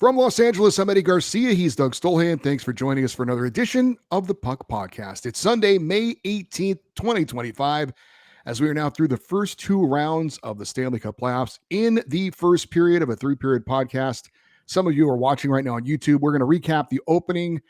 From Los Angeles, I'm Eddie Garcia. He's Doug Stolhand. Thanks for joining us for another edition of the Puck Podcast. It's Sunday, May 18th, 2025, as we are now through the first two rounds of the Stanley Cup playoffs in the first period of a three-period podcast. Some of you are watching right now on YouTube. We're going to recap the opening,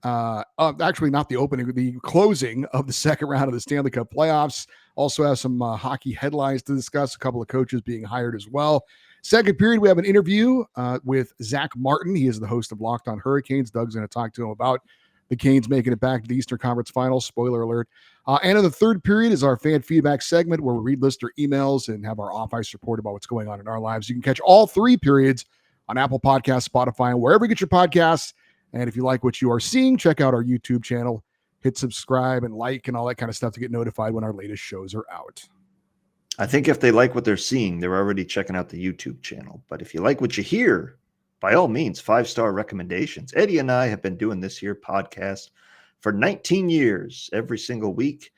actually not the opening, the closing of the second round of the Stanley Cup playoffs. Also have some hockey headlines to discuss, a couple of coaches being hired as well. Second period, we have an interview with Zach Martin. He is the host of Locked On Hurricanes. Doug's going to talk to him about the Canes making it back to the Eastern Conference Finals. Spoiler alert. And in the third period is our fan feedback segment where we read listener emails and have our off-ice report about what's going on in our lives. You can catch all three periods on Apple Podcasts, Spotify, and wherever you get your podcasts. And if you like what you are seeing, check out our YouTube channel. Hit subscribe and like and all that kind of stuff to get notified when our latest shows are out. I think if they like what they're seeing, they're already checking out the YouTube channel. But if you like what you hear, by all means, 5-star recommendations. Eddie and I have been doing this here podcast for 19 years, every single week.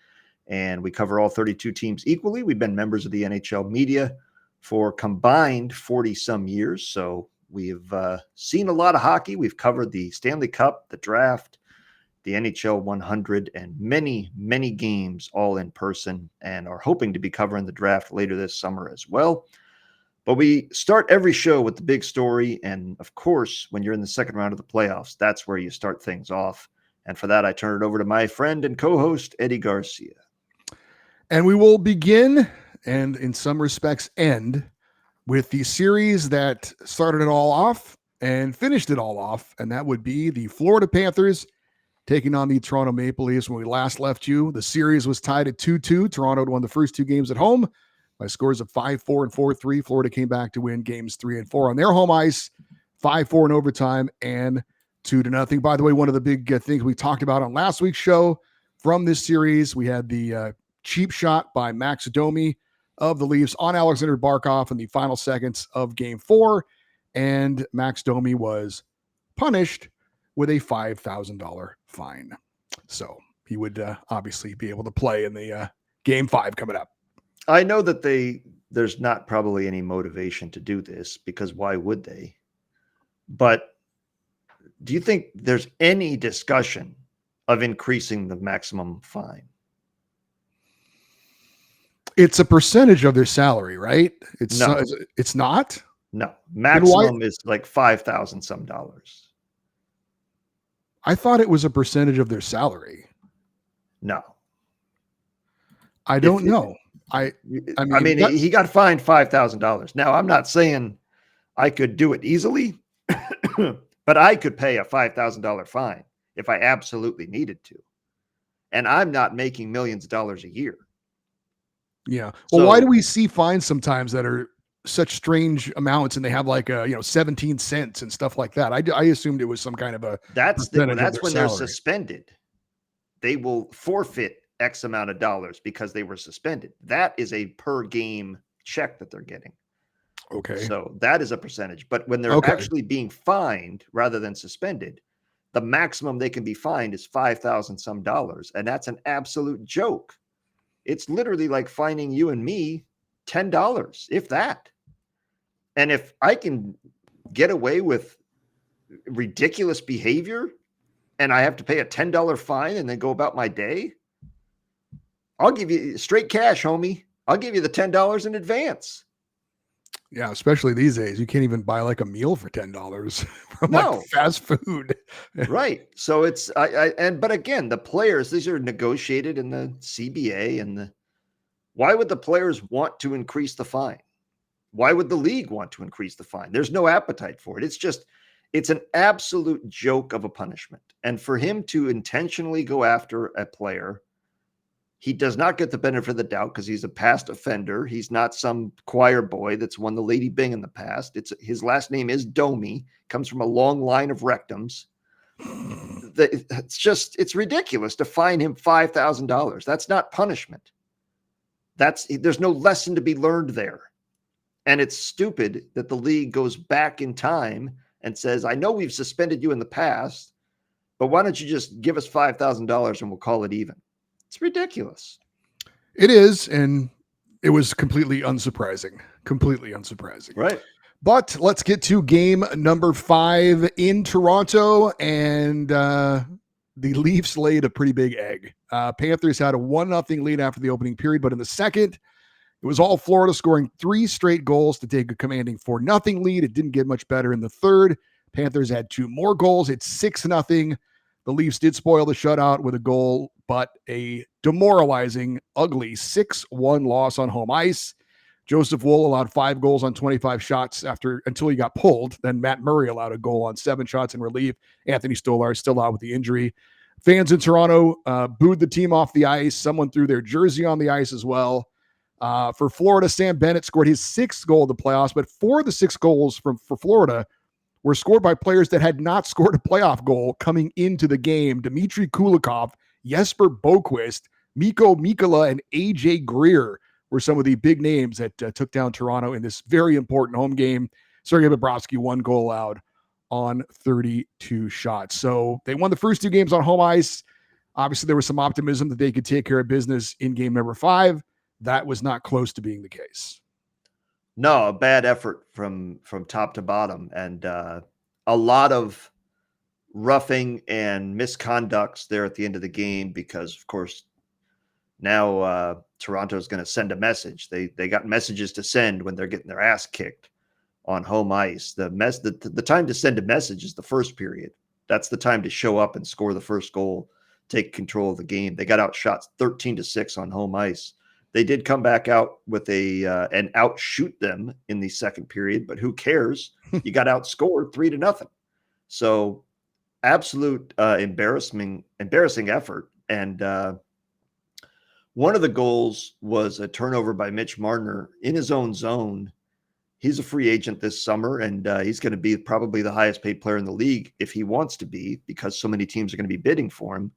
And we cover all 32 teams equally. We've been members of the NHL media for combined 40-some years. So we've seen a lot of hockey. We've covered the Stanley Cup, the draft, the NHL 100, and many, many games all in person, and are hoping to be covering the draft later this summer as well. But we start every show with the big story. And of course, when you're in the second round of the playoffs, that's where you start things off. And for that, I turn it over to my friend and co-host, Eddie Garcia. And we will begin, and in some respects end, with the series that started it all off and finished it all off. And that would be the Florida Panthers taking on the Toronto Maple Leafs. When we last left you, the series was tied at 2-2. Toronto had won the first two games at home by scores of 5-4 and 4-3. Florida came back to win games 3 and 4 on their home ice, 5-4 in overtime and 2-0. By the way, one of the big things we talked about on last week's show from this series, we had the cheap shot by Max Domi of the Leafs on Alexander Barkov in the final seconds of Game 4, and Max Domi was punished with a $5,000 fine. So he would obviously be able to play in the Game 5 coming up. I know that there's not probably any motivation to do this, because why would they? But do you think there's any discussion of increasing the maximum fine? It's a percentage of their salary, right? It's not? No. Maximum is like $5,000 some dollars. I thought it was a percentage of their salary. No. I don't know. I mean, he got fined $5,000. Now, I'm not saying I could do it easily, but I could pay a $5,000 fine if I absolutely needed to. And I'm not making millions of dollars a year. Yeah. Well, why do we see fines sometimes that are such strange amounts and they have like 17 cents and stuff like that? I assumed it was some kind of a that's when salary. They're suspended. They will forfeit X amount of dollars because they were suspended. That is a per game check that they're getting. Okay. So that is a percentage. But when they're actually being fined rather than suspended, the maximum they can be fined is $5,000 some dollars. And that's an absolute joke. It's literally like fining you and me $10, if that. And if I can get away with ridiculous behavior and I have to pay a $10 fine and then go about my day, I'll give you straight cash, homie. I'll give you the $10 in advance. Yeah, especially these days. You can't even buy like a meal for $10 from like fast food. Right. So it's but again, the players, these are negotiated in the CBA, and why would the players want to increase the fine? Why would the league want to increase the fine? There's no appetite for it. It's an absolute joke of a punishment. And for him to intentionally go after a player, he does not get the benefit of the doubt because he's a past offender. He's not some choir boy that's won the Lady Bing in the past. His last name is Domi, comes from a long line of rectums. It's ridiculous to fine him $5,000. That's not punishment. There's no lesson to be learned there. And it's stupid that the league goes back in time and says, I know we've suspended you in the past, but why don't you just give us $5,000 and we'll call it even? It's ridiculous. It is, and it was completely unsurprising. Right. But let's get to game number 5 in Toronto, and the Leafs laid a pretty big egg. Panthers had a 1-0 lead after the opening period, but in the second, it was all Florida scoring 3 straight goals to take a commanding 4-0 lead. It didn't get much better in the third. Panthers had 2 more goals. It's 6-0. The Leafs did spoil the shutout with a goal, but a demoralizing, ugly 6-1 loss on home ice. Joseph Woll allowed 5 goals on 25 shots until he got pulled. Then Matt Murray allowed a goal on 7 shots in relief. Anthony Stolhand is still out with the injury. Fans in Toronto booed the team off the ice. Someone threw their jersey on the ice as well. For Florida, Sam Bennett scored his 6th goal of the playoffs, but 4 of the 6 goals for Florida were scored by players that had not scored a playoff goal coming into the game. Dmitry Kulikov, Jesper Boquist, Mikko Mikkola, and AJ Greer were some of the big names that took down Toronto in this very important home game. Sergei Bobrovsky, 1 goal allowed on 32 shots. So they won the first 2 games on home ice. Obviously, there was some optimism that they could take care of business in game number 5. That was not close to being the case. No, a bad effort from top to bottom, and a lot of roughing and misconducts there at the end of the game because, of course, now Toronto is going to send a message. They got messages to send when they're getting their ass kicked on home ice. The time to send a message is the first period. That's the time to show up and score the first goal, take control of the game. They got outshot 13-6 on home ice. They did come back out with and outshoot them in the second period, but who cares? You got outscored 3-0. So absolute embarrassing effort. And one of the goals was a turnover by Mitch Marner in his own zone. He's a free agent this summer, and he's going to be probably the highest paid player in the league if he wants to be, because so many teams are going to be bidding for him.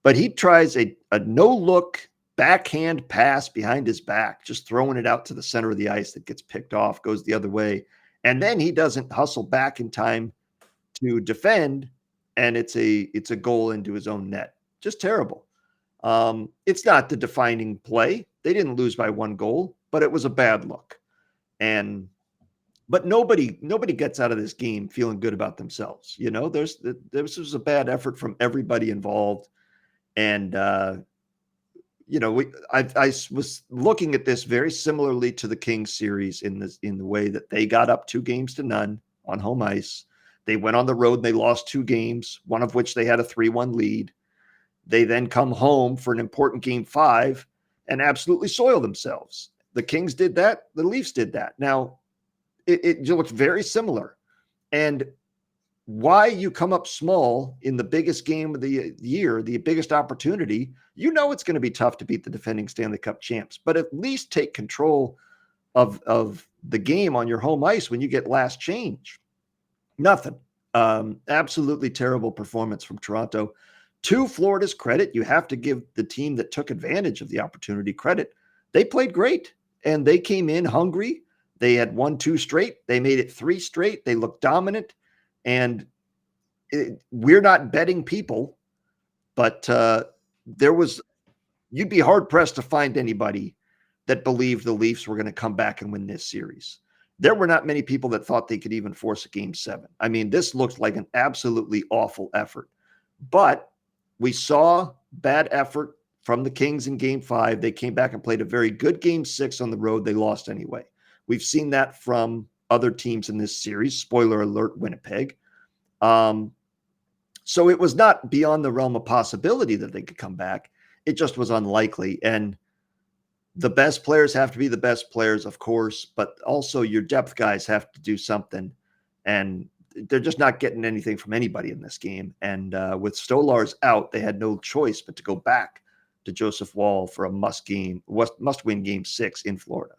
But he tries a no-look backhand pass behind his back, just throwing it out to the center of the ice that gets picked off, goes the other way. And then he doesn't hustle back in time to defend, and it's a goal into his own net. Just terrible. It's not the defining play. They didn't lose by 1 goal, but it was a bad look. But nobody gets out of this game feeling good about themselves. You know, this was a bad effort from everybody involved. And, I was looking at this very similarly to the Kings series in the way that they got up 2-0 on home ice. They went on the road and they lost 2 games, one of which they had a 3-1 lead. They then come home for an important game 5 and absolutely soil themselves. The Kings did that. The Leafs did that. Now, it looks very similar. And why you come up small in the biggest game of the year, the biggest opportunity, it's going to be tough to beat the defending Stanley Cup champs, but at least take control of the game on your home ice when you get last change. Nothing. Absolutely terrible performance from Toronto. To Florida's credit, you have to give the team that took advantage of the opportunity credit. They played great, and they came in hungry. They had won 2 straight. They made it 3 straight. They looked dominant. And we're not betting people, but you'd be hard pressed to find anybody that believed the Leafs were going to come back and win this series. There were not many people that thought they could even force a game 7. I mean, this looks like an absolutely awful effort, but we saw bad effort from the Kings in game 5. They came back and played a very good game 6 on the road. They lost anyway. We've seen that from other teams in this series. Spoiler alert, Winnipeg. So it was not beyond the realm of possibility that they could come back. It just was unlikely. And the best players have to be the best players, of course, but also your depth guys have to do something. And they're just not getting anything from anybody in this game. And with Stolarz out, they had no choice but to go back to Joseph Woll for a must-win game 6 in Florida.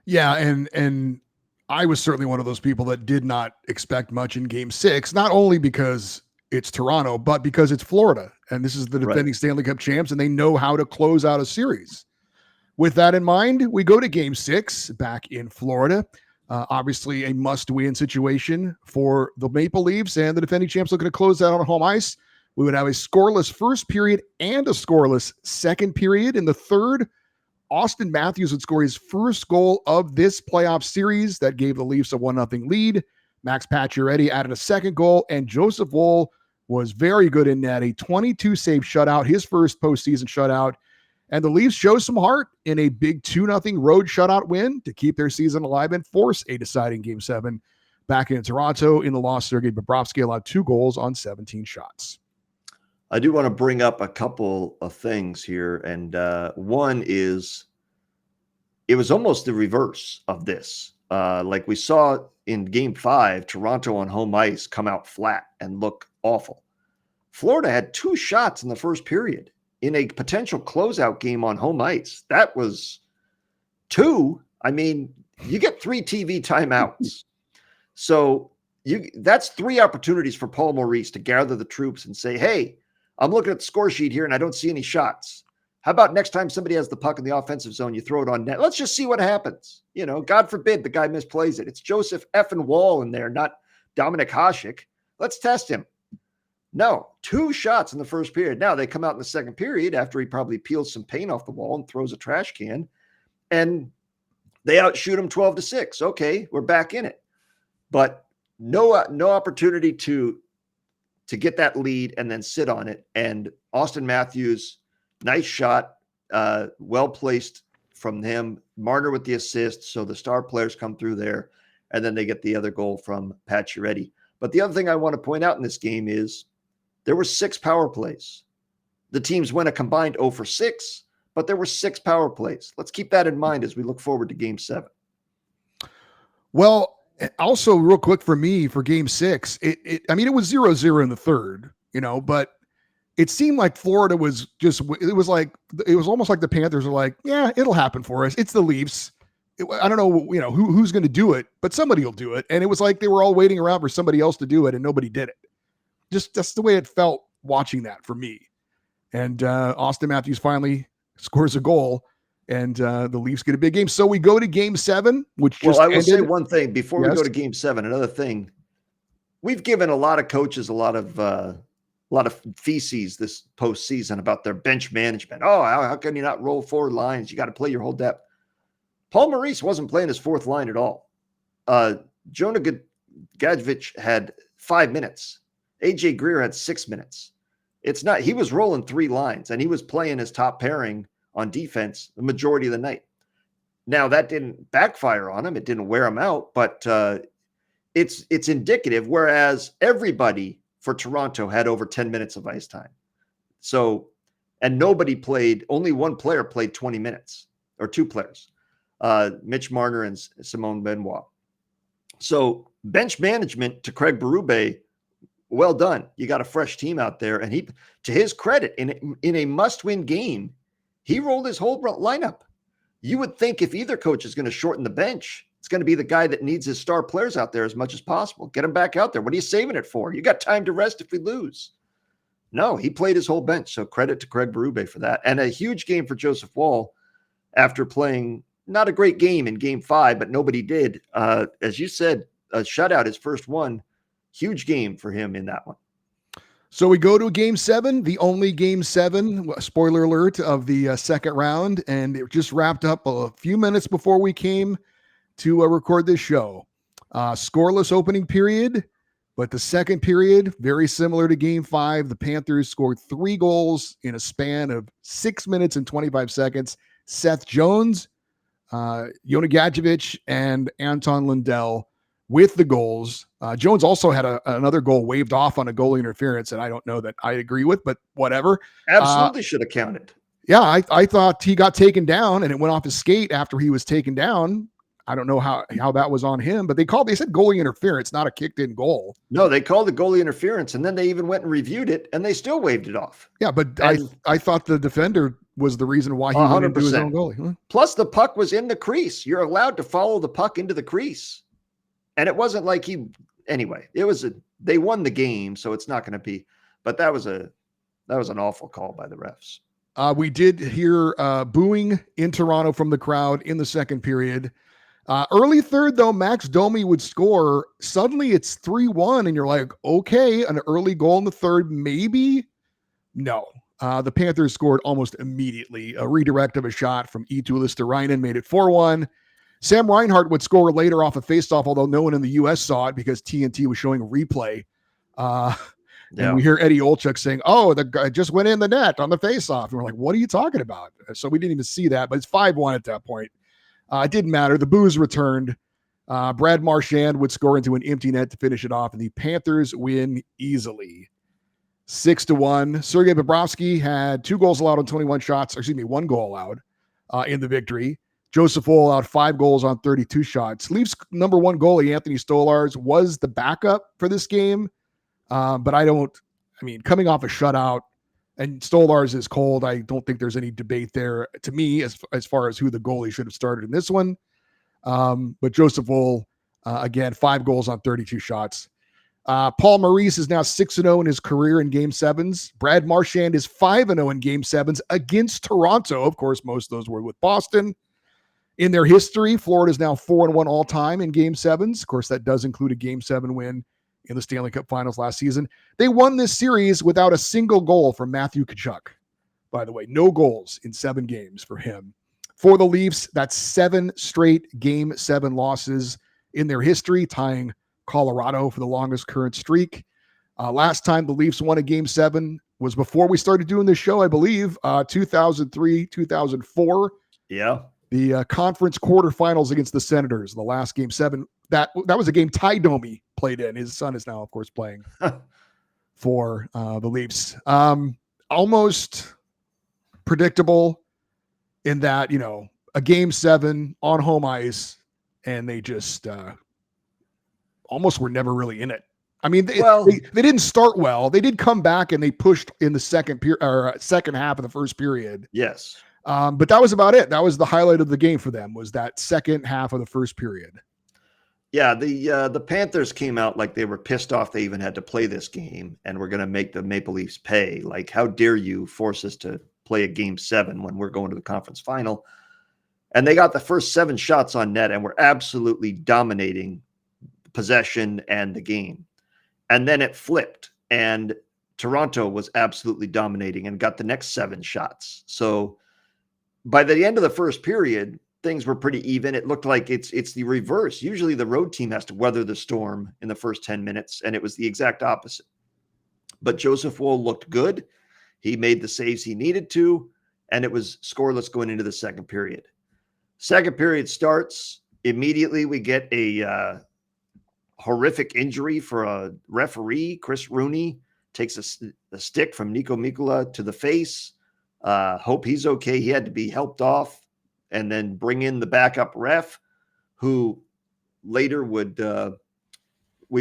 Yeah, and I was certainly one of those people that did not expect much in game 6, not only because it's Toronto, but because it's Florida. And this is the defending Stanley Cup champs, and they know how to close out a series. With that in mind, we go to game 6 back in Florida. Obviously, a must-win situation for the Maple Leafs, and the defending champs looking to close that on home ice. We would have a scoreless first period and a scoreless second period. In the third, Austin Matthews would score his first goal of this playoff series that gave the Leafs a 1-0 lead. Max Pacioretty added a second goal, and Joseph Woll was very good in net, a 22-save shutout, his first postseason shutout. And the Leafs show some heart in a big 2-0 road shutout win to keep their season alive and force a deciding Game 7 back in Toronto. In the loss, Sergei Bobrovsky allowed 2 goals on 17 shots. I do want to bring up a couple of things here. And one is it was almost the reverse of this. Like we saw in Game 5, Toronto on home ice come out flat and look awful. Florida had 2 shots in the first period in a potential closeout game on home ice. That was 2. I mean, you get 3 TV timeouts. So that's 3 opportunities for Paul Maurice to gather the troops and say, hey, I'm looking at the score sheet here and I don't see any shots. How about next time somebody has the puck in the offensive zone, you throw it on net? Let's just see what happens. You know, God forbid the guy misplays it. It's Joseph effing Woll in there, not Dominic Hasek. Let's test him. No, 2 shots in the first period. Now they come out in the second period after he probably peels some paint off the wall and throws a trash can, and they outshoot him 12-6. Okay, we're back in it. But no opportunity to get that lead and then sit on it. And Austin Matthews, nice shot, well placed from him. Marner with the assist, so the star players come through there, and then they get the other goal from Pacioretty. But the other thing I want to point out in this game is there were 6 power plays. The teams went a combined 0 for 6, but there were 6 power plays. Let's keep that in mind as we look forward to Game 7. Well, also real quick for me for Game 6, it was 0-0 in the third, but it seemed like Florida was it was almost like the Panthers were like, yeah, it'll happen for us. It's the Leafs. I don't know, who's going to do it, but somebody will do it. And it was like they were all waiting around for somebody else to do it, and nobody did it. Just that's the way it felt watching that for me. And Austin Matthews finally scores a goal, and the Leafs get a big game. So we go to Game 7, which just I will say one thing before we go to Game 7. Another thing, we've given a lot of coaches a lot of feces this postseason about their bench management. Oh, how can you not roll 4 lines? You got to play your whole depth. Paul Maurice wasn't playing his 4th line at all. Jonah Gadjevich had 5 minutes. AJ Greer had 6 minutes. He was rolling 3 lines, and he was playing his top pairing on defense the majority of the night. Now, that didn't backfire on him. It didn't wear him out, but it's indicative, whereas everybody for Toronto had over 10 minutes of ice time. So, and only one player played 20 minutes, or 2 players, Mitch Marner and Simone Benoit. So bench management to Craig Berube, well done. You got a fresh team out there. And he, to his credit, in a must-win game, he rolled his whole lineup. You would think if either coach is going to shorten the bench, it's going to be the guy that needs his star players out there as much as possible. Get him back out there. What are you saving it for? You got time to rest if we lose. No, he played his whole bench. So credit to Craig Berube for that. And a huge game for Joseph Woll after playing not a great game in Game 5, but nobody did. As you said, a shutout, his first one. Huge game for him in that one. So we go to Game 7, the only Game 7, spoiler alert, of the second round, and it just wrapped up a few minutes before we came to record this show. Scoreless opening period, but the second period, very similar to Game 5, the Panthers scored 3 goals in a span of 6 minutes and 25 seconds. Seth Jones, Jonah Gadjevich, and Anton Lundell with the goals. Jones also had another goal waved off on a goalie interference, and I don't know that I agree with, but whatever. Absolutely should have counted. Yeah, I thought he got taken down, and it went off his skate after he was taken down. I don't know how that was on him, but they said goalie interference, not a kicked-in goal. No, they called it goalie interference, and then they even went and reviewed it, and they still waved it off. Yeah, but I thought the defender was the reason why he 100%. Went into his own goalie. Huh? Plus, the puck was in the crease. You're allowed to follow the puck into the crease. And it wasn't like they won the game, so it's not going to be, but that was an awful call by the refs. We did hear booing in Toronto from the crowd in the second period. Early third, though, Max Domi would score. Suddenly it's 3-1, and you're like, okay, an early goal in the third, maybe? No. The Panthers scored almost immediately. A redirect of a shot from Eetu Listerainen made it 4-1. Sam Reinhart would score later off a faceoff, although no one in the U.S. saw it because TNT was showing a replay. And we hear Eddie Olczyk saying, "Oh, the guy just went in the net on the faceoff." And we're like, "What are you talking about?" So we didn't even see that, but it's 5-1 at that point. It didn't matter. The booze returned. Brad Marchand would score into an empty net to finish it off, and the Panthers win easily. 6-1. Sergei Bobrovsky had 2 goals allowed on 21 shots, one goal allowed in the victory. Joseph Woll allowed 5 goals on 32 shots. Leafs number 1 goalie, Anthony Stolarz, was the backup for this game. But coming off a shutout, and Stolarz is cold, I don't think there's any debate there to me as far as who the goalie should have started in this one. But Joseph Woll, again, 5 goals on 32 shots. Paul Maurice is now 6-0 in his career in Game 7s. Brad Marchand is 5-0 in Game 7s against Toronto. Of course, most of those were with Boston. In their history, Florida is now 4-1 all time in Game 7s. Of course, that does include a Game 7 win in the Stanley Cup Finals last season. They won this series without a single goal from Matthew Tkachuk. By the way, no goals in 7 games for him. For the Leafs, that's 7 straight Game 7 losses in their history, tying Colorado for the longest current streak. Last time the Leafs won a Game 7 was before we started doing this show, I believe, 2003, 2004. Yeah. The conference quarterfinals against the Senators, the last Game 7. That was a game Ty Domi played in. His son is now, of course, playing for the Leafs. Almost predictable in that, a Game 7 on home ice, and they just almost were never really in it. I mean, they didn't start well. They did come back and they pushed in the second half of the first period. Yes. But that was about it. That was the highlight of the game for them, was that second half of the first period. Yeah, the Panthers came out like they were pissed off they even had to play this game and we're going to make the Maple Leafs pay. Like, how dare you force us to play a Game 7 when we're going to the conference final? And they got the first 7 shots on net and were absolutely dominating possession and the game. And then it flipped and Toronto was absolutely dominating and got the next 7 shots. So by the end of the first period, things were pretty even. It looked like it's the reverse. Usually the road team has to weather the storm in the first 10 minutes, and it was the exact opposite. But Joseph Woll looked good. He made the saves he needed to, and it was scoreless going into the second period. Second period starts. Immediately we get a horrific injury for a referee. Chris Rooney takes a stick from Niko Mikkola to the face. Hope he's okay. He had to be helped off and then bring in the backup ref, who later we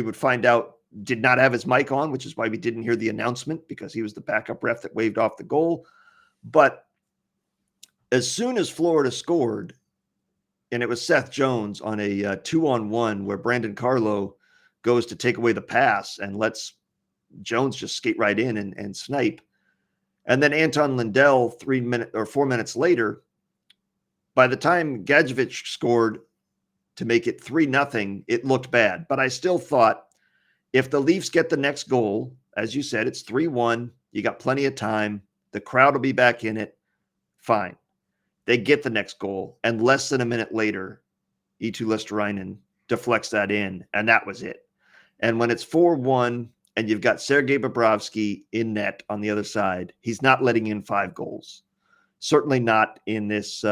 would find out did not have his mic on, which is why we didn't hear the announcement, because he was the backup ref that waved off the goal. But as soon as Florida scored, and it was Seth Jones on a 2-on-1 where Brandon Carlo goes to take away the pass and lets Jones just skate right in and snipe. And then Anton Lindell 4 minutes later, by the time Gadjevich scored to make it 3-0, it looked bad. But I still thought if the Leafs get the next goal, as you said, it's 3-1. You got plenty of time. The crowd will be back in it. Fine. They get the next goal. And less than a minute later, Eetu Listerainen deflects that in. And that was it. And when it's 4-1 and you've got Sergei Bobrovsky in net on the other side, he's not letting in 5 goals. Certainly not in this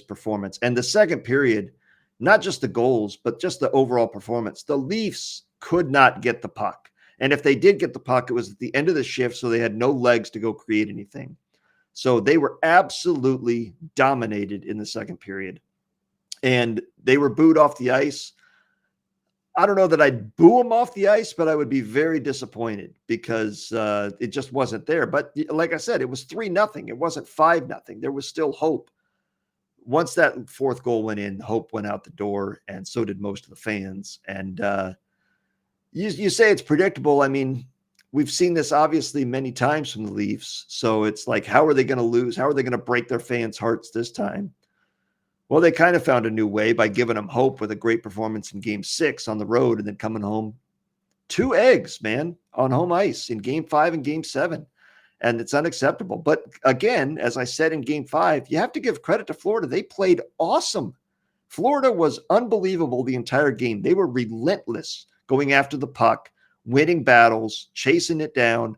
performance. And the second period, not just the goals, but just the overall performance. The Leafs could not get the puck. And if they did get the puck, it was at the end of the shift, so they had no legs to go create anything. So they were absolutely dominated in the second period. And they were booed off the ice. I don't know that I'd boo them off the ice, but I would be very disappointed because it just wasn't there. But like I said, it was 3-0. It wasn't 5-0. There was still hope. Once that fourth goal went in, hope went out the door, and so did most of the fans. And you say it's predictable. I mean, we've seen this obviously many times from the Leafs. So it's like, how are they going to lose? How are they going to break their fans' hearts this time? Well, they kind of found a new way by giving them hope with a great performance in Game 6 on the road and then coming home 2 eggs, man, on home ice in Game 5 and Game 7. and it's unacceptable. But again, as I said in Game 5, you have to give credit to Florida. They played awesome. Florida was unbelievable the entire game. They were relentless going after the puck, winning battles, chasing it down,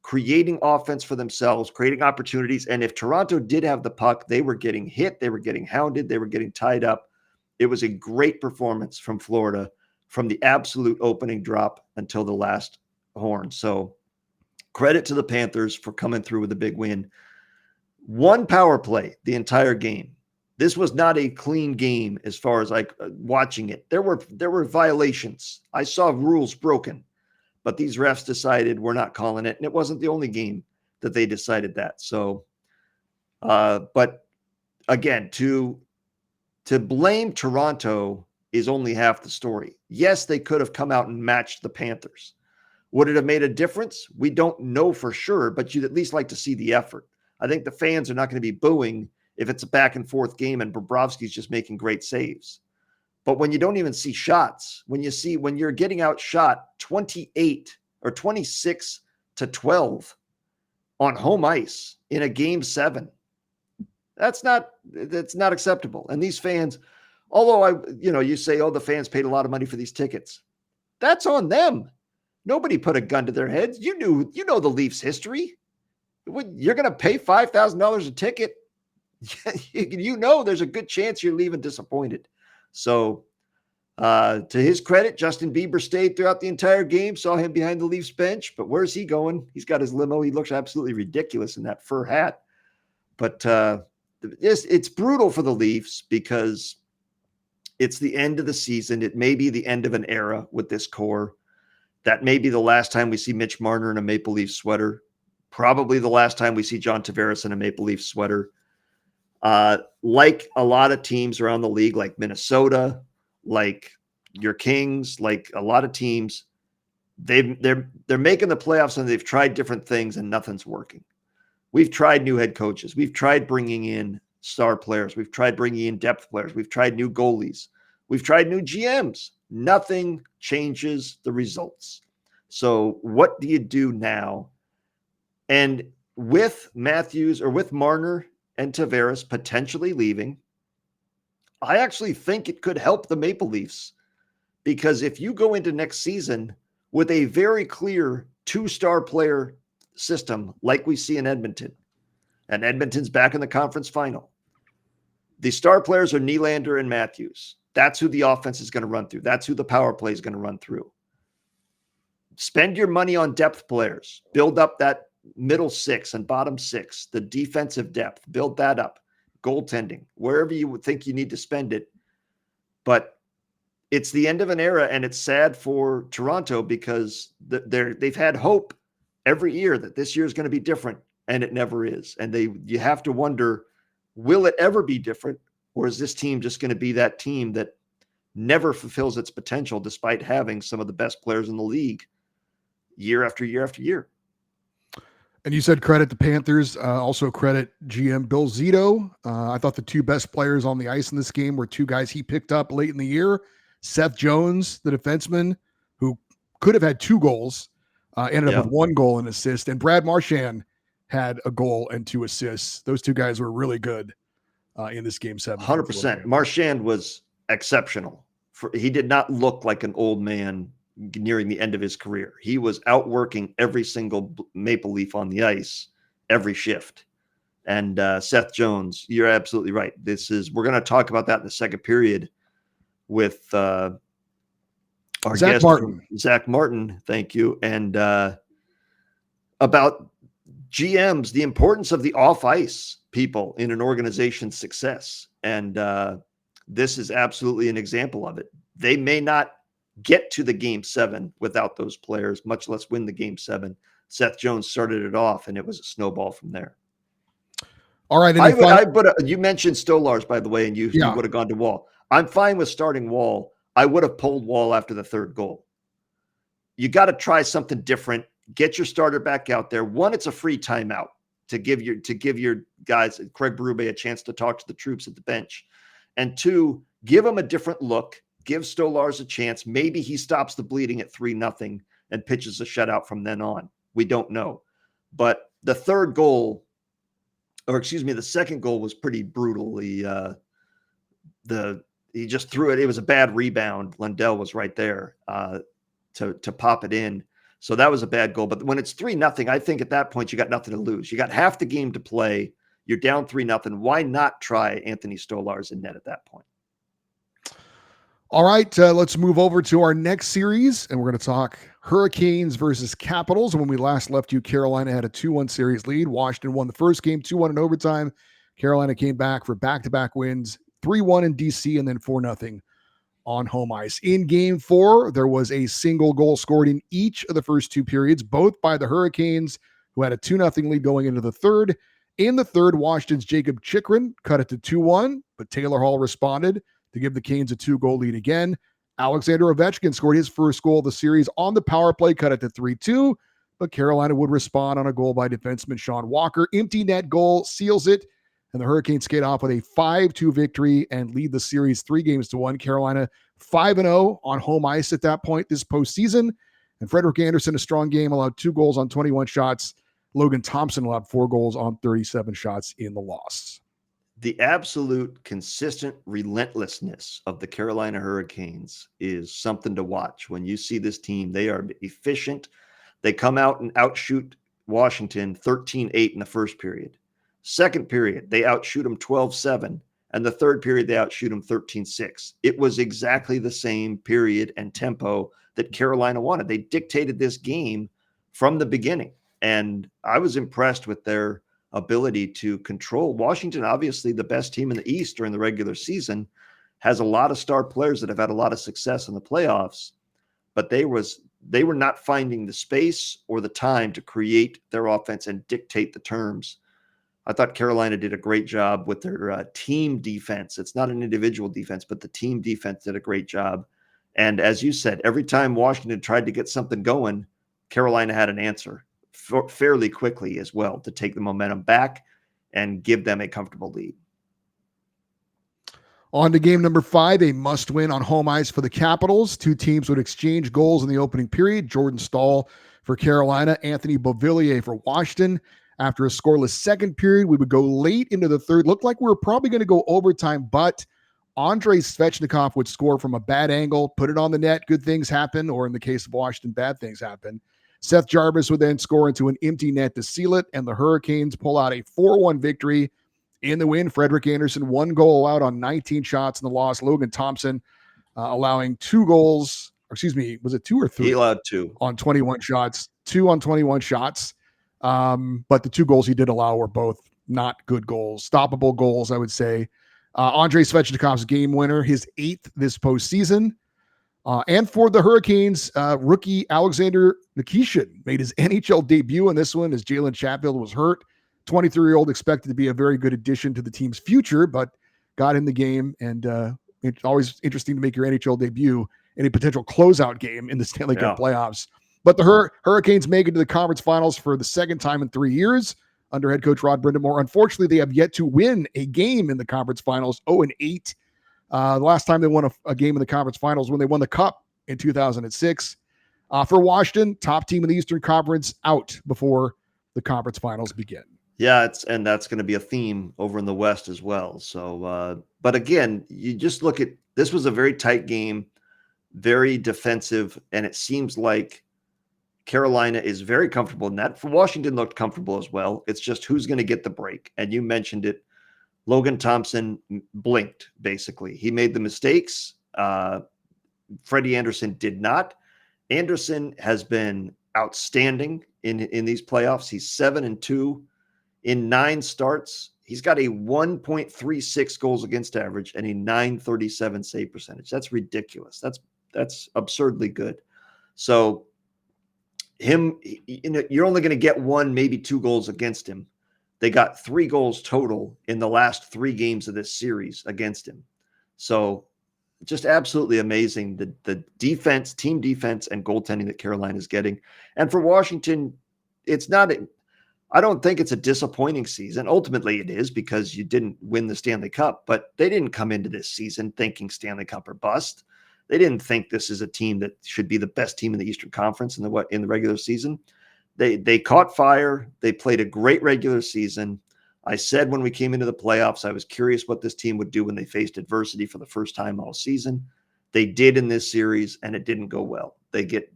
creating offense for themselves, creating opportunities. And if Toronto did have the puck, they were getting hit, they were getting hounded, they were getting tied up. It was a great performance from Florida from the absolute opening drop until the last horn. So credit to the Panthers for coming through with a big win. One power play the entire game. This was not a clean game as far as like watching it. There were violations. I saw rules broken, but these refs decided we're not calling it. And it wasn't the only game that they decided that. So, but again, to blame Toronto is only half the story. Yes, they could have come out and matched the Panthers. Would it have made a difference? We don't know for sure, but you'd at least like to see the effort. I think the fans are not going to be booing if it's a back and forth game and Bobrovsky's just making great saves. But when you don't even see shots, when you're getting outshot 28 or 26-12 on home ice in a game 7, that's not acceptable. And these fans, although you say, oh, the fans paid a lot of money for these tickets. That's on them. Nobody put a gun to their heads. You know the Leafs history. You're going to pay $5,000 a ticket. There's a good chance you're leaving disappointed. So to his credit, Justin Bieber stayed throughout the entire game, saw him behind the Leafs bench, but where's he going? He's got his limo. He looks absolutely ridiculous in that fur hat. But it's brutal for the Leafs because it's the end of the season. It may be the end of an era with this core. That may be the last time we see Mitch Marner in a Maple Leaf sweater. Probably the last time we see John Tavares in a Maple Leaf sweater. Like a lot of teams around the league, like Minnesota, like your Kings, like a lot of teams, they're making the playoffs and they've tried different things and nothing's working. We've tried new head coaches. We've tried bringing in star players. We've tried bringing in depth players. We've tried new goalies. We've tried new GMs. Nothing changes the results. So what do you do now? And with Matthews or with Marner and Tavares potentially leaving, I actually think it could help the Maple Leafs, because if you go into next season with a very clear 2-star player system like we see in Edmonton, and Edmonton's back in the conference final, the star players are Nylander and Matthews. That's who the offense is going to run through. That's who the power play is going to run through. Spend your money on depth players. Build up that middle 6 and bottom 6, the defensive depth. Build that up. Goaltending, wherever you would think you need to spend it. But it's the end of an era, and it's sad for Toronto because they've had hope every year that this year is going to be different, and it never is. And you have to wonder, will it ever be different, or is this team just going to be that team that never fulfills its potential despite having some of the best players in the league year after year after year? And you said credit the Panthers, also credit GM Bill Zito. I thought the 2 best players on the ice in this game were 2 guys he picked up late in the year. Seth Jones, the defenseman, who could have had 2 goals, ended up with 1 goal and assist. And Brad Marchand had a goal and 2 assists. Those 2 guys were really good in this game 7. 100%. Marchand was exceptional. He did not look like an old man nearing the end of his career. He was outworking every single Maple Leaf on the ice, every shift. And Seth Jones, you're absolutely right. We're going to talk about that in the second period with our Zach Martin. Zach Martin, thank you. And about GMs, the importance of the off-ice people in an organization's success. And this is absolutely an example of it. They may not get to the game 7 without those players, much less win the game 7. Seth Jones started it off, and it was a snowball from there. All right. You mentioned Stolars, by the way, and you would have gone to Wall. I'm fine with starting Wall. I would have pulled Wall after the 3rd goal. You got to try something different. Get your starter back out there. One, it's a free timeout to give your guys, Craig Berube, a chance to talk to the troops at the bench. And 2, give them a different look. Give Stolars a chance. Maybe he stops the bleeding at 3-0 and pitches a shutout from then on. We don't know. But the third goal, or excuse me, the second goal was pretty brutal. He just threw it. It was a bad rebound. Lundell was right there to pop it in. So that was a bad goal. But when it's 3-0, I think at that point you got nothing to lose. You got half the game to play. You're down 3-0. Why not try Anthony Stolarz in net at that point? All right, let's move over to our next series, and we're going to talk Hurricanes versus Capitals. When we last left you, Carolina had a 2-1 series lead. Washington won the first game 2-1 in overtime. Carolina came back for back-to-back wins, 3-1 in DC and then 4-0 on home ice. In game 4, there was a single goal scored in each of the first two periods, both by the Hurricanes, who had a 2-0 lead going into the third. In the third, Washington's Jacob Chychrun cut it to 2-1, but Taylor Hall responded to give the Canes a 2-goal lead again. Alexander Ovechkin scored his first goal of the series on the power play, cut it to 3-2, but Carolina would respond on a goal by defenseman Sean Walker. Empty net goal seals it, and the Hurricanes skate off with a 5-2 victory and lead the series 3-1. Carolina 5-0 on home ice at that point this postseason. And Frederik Andersen, a strong game, allowed 2 goals on 21 shots. Logan Thompson allowed 4 goals on 37 shots in the loss. The absolute consistent relentlessness of the Carolina Hurricanes is something to watch. When you see this team, they are efficient. They come out and outshoot Washington 13-8 in the first period. Second period, they outshoot them 12-7. And the third period, they outshoot them 13-6. It was exactly the same period and tempo that Carolina wanted. They dictated this game from the beginning. And I was impressed with their ability to control. Washington, obviously the best team in the East during the regular season, has a lot of star players that have had a lot of success in the playoffs, but they were not finding the space or the time to create their offense and dictate the terms. I thought Carolina did a great job with their team defense. It's not an individual defense, but the team defense did a great job. And as you said, every time Washington tried to get something going, Carolina had an answer fairly quickly as well to take the momentum back and give them a comfortable lead. On to game number 5, a must-win on home ice for the Capitals. Two teams would exchange goals in the opening period. Jordan Staal for Carolina, Anthony Beauvillier for Washington. After a scoreless second period, we would go late into the third. Looked like we were probably going to go overtime, but Andrei Svechnikov would score from a bad angle, put it on the net. Good things happen, or in the case of Washington, bad things happen. Seth Jarvis would then score into an empty net to seal it, and the Hurricanes pull out a 4-1 victory. In the win, Frederik Andersen, 1 goal allowed on 19 shots in the loss. Logan Thompson allowing 2 goals. Or excuse me, was it 2 or 3? He allowed 2 on 21 shots. 2 on 21 shots. But the 2 goals he did allow were both not good goals. Stoppable goals, I would say. Andrei Svechnikov's game winner, his 8th this postseason. And for the Hurricanes, rookie Alexander Nikishin made his NHL debut in this one as Jalen Chatfield was hurt. 23-year-old expected to be a very good addition to the team's future, but got in the game. And it's always interesting to make your NHL debut in a potential closeout game in the Stanley Cup playoffs. But the Hurricanes make it to the conference finals for the second time in 3 years under head coach Rod Brindamore. Unfortunately, they have yet to win a game in the conference finals, 0-8. The last time they won a game in the conference finals when they won the Cup in 2006. For Washington, top team in the Eastern Conference out before the conference finals begin. Yeah, and that's going to be a theme over in the West as well. So, but again, you just look at this was a very tight game, very defensive, and it seems like Carolina is very comfortable in that. For Washington, looked comfortable as well. It's just who's going to get the break. And you mentioned it. Logan Thompson blinked, basically. He made the mistakes. Freddie Andersen did not. Andersen has been outstanding in these playoffs. He's 7-2 in 9 starts. He's got a 1.36 goals against average and a .937 save percentage. That's ridiculous. That's absurdly good. So you're only going to get 1, maybe 2 goals against him. They got 3 goals total in the last 3 games of this series against him. So just absolutely amazing. The defense, team defense, and goaltending that Carolina is getting. And for Washington, I don't think it's a disappointing season. Ultimately, it is because you didn't win the Stanley Cup, but they didn't come into this season thinking Stanley Cup or bust. They didn't think this is a team that should be the best team in the Eastern Conference in the regular season. They caught fire. They played a great regular season. I said when we came into the playoffs, I was curious what this team would do when they faced adversity for the first time all season. They did in this series, and it didn't go well. They get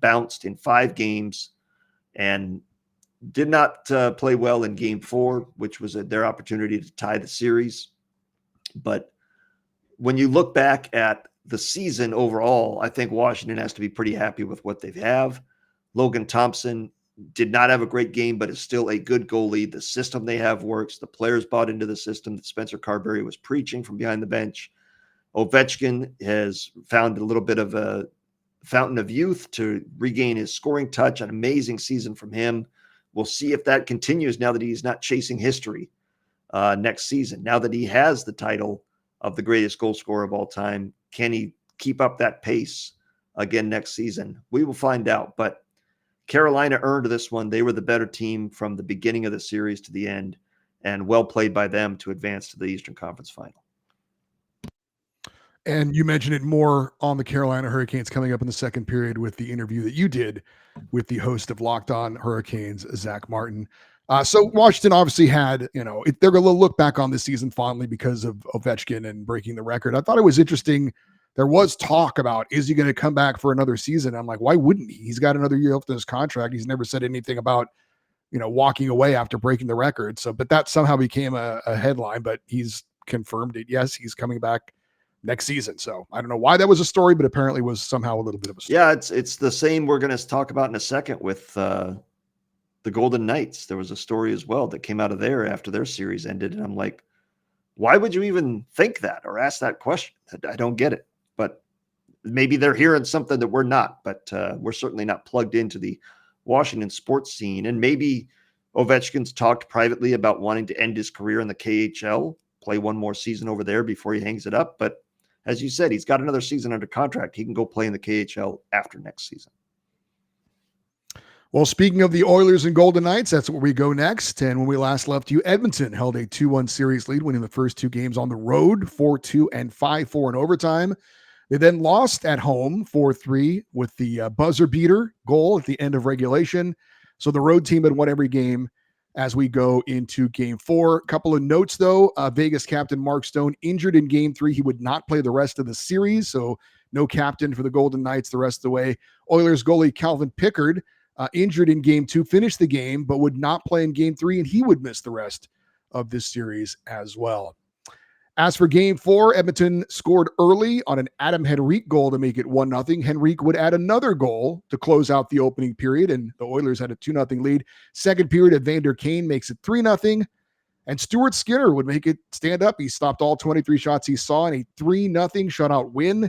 bounced in 5 games and did not play well in game 4, which was their opportunity to tie the series. But when you look back at the season overall, I think Washington has to be pretty happy with what they have. Logan Thompson did not have a great game, but is still a good goalie. The system they have works. The players bought into the system that Spencer Carberry was preaching from behind the bench. Ovechkin has found a little bit of a fountain of youth to regain his scoring touch. An amazing season from him. We'll see if that continues now that he's not chasing history next season. Now that he has the title of the greatest goal scorer of all time, can he keep up that pace again next season? We will find out. But Carolina earned this one. They were the better team from the beginning of the series to the end, and well played by them to advance to the Eastern Conference Final. And you mentioned it more on the Carolina Hurricanes coming up in the second period with the interview that you did with the host of Locked On Hurricanes, Zach Martin. So Washington obviously had, they're going to look back on this season fondly because of Ovechkin and breaking the record. I thought it was interesting. There was talk about, is he going to come back for another season? I'm like, why wouldn't he? He's got another year left in his contract. He's never said anything about, walking away after breaking the record. So, but that somehow became a headline, but he's confirmed it. Yes, he's coming back next season. So I don't know why that was a story, but apparently was somehow a little bit of a story. Yeah, it's the same we're going to talk about in a second with the Golden Knights. There was a story as well that came out of there after their series ended. And I'm like, why would you even think that or ask that question? I don't get it. But maybe they're hearing something that we're not, but we're certainly not plugged into the Washington sports scene. And maybe Ovechkin's talked privately about wanting to end his career in the KHL, play one more season over there before he hangs it up. But as you said, he's got another season under contract. He can go play in the KHL after next season. Well, speaking of the Oilers and Golden Knights, that's where we go next. And when we last left you, Edmonton held a 2-1 series lead, winning the first 2 games on the road, 4-2 and 5-4 in overtime. They then lost at home 4-3 with the buzzer beater goal at the end of regulation. So the road team had won every game as we go into game 4. A couple of notes, though. Vegas captain Mark Stone injured in game 3. He would not play the rest of the series, so no captain for the Golden Knights the rest of the way. Oilers goalie Calvin Pickard injured in game 2, finished the game, but would not play in game 3, and he would miss the rest of this series as well. As for game 4, Edmonton scored early on an Adam Henrique goal to make it 1-0. Henrique would add another goal to close out the opening period, and the Oilers had a 2-0 lead. Second period, Evander Kane makes it 3-0, and Stuart Skinner would make it stand up. He stopped all 23 shots he saw in a 3-0 shutout win.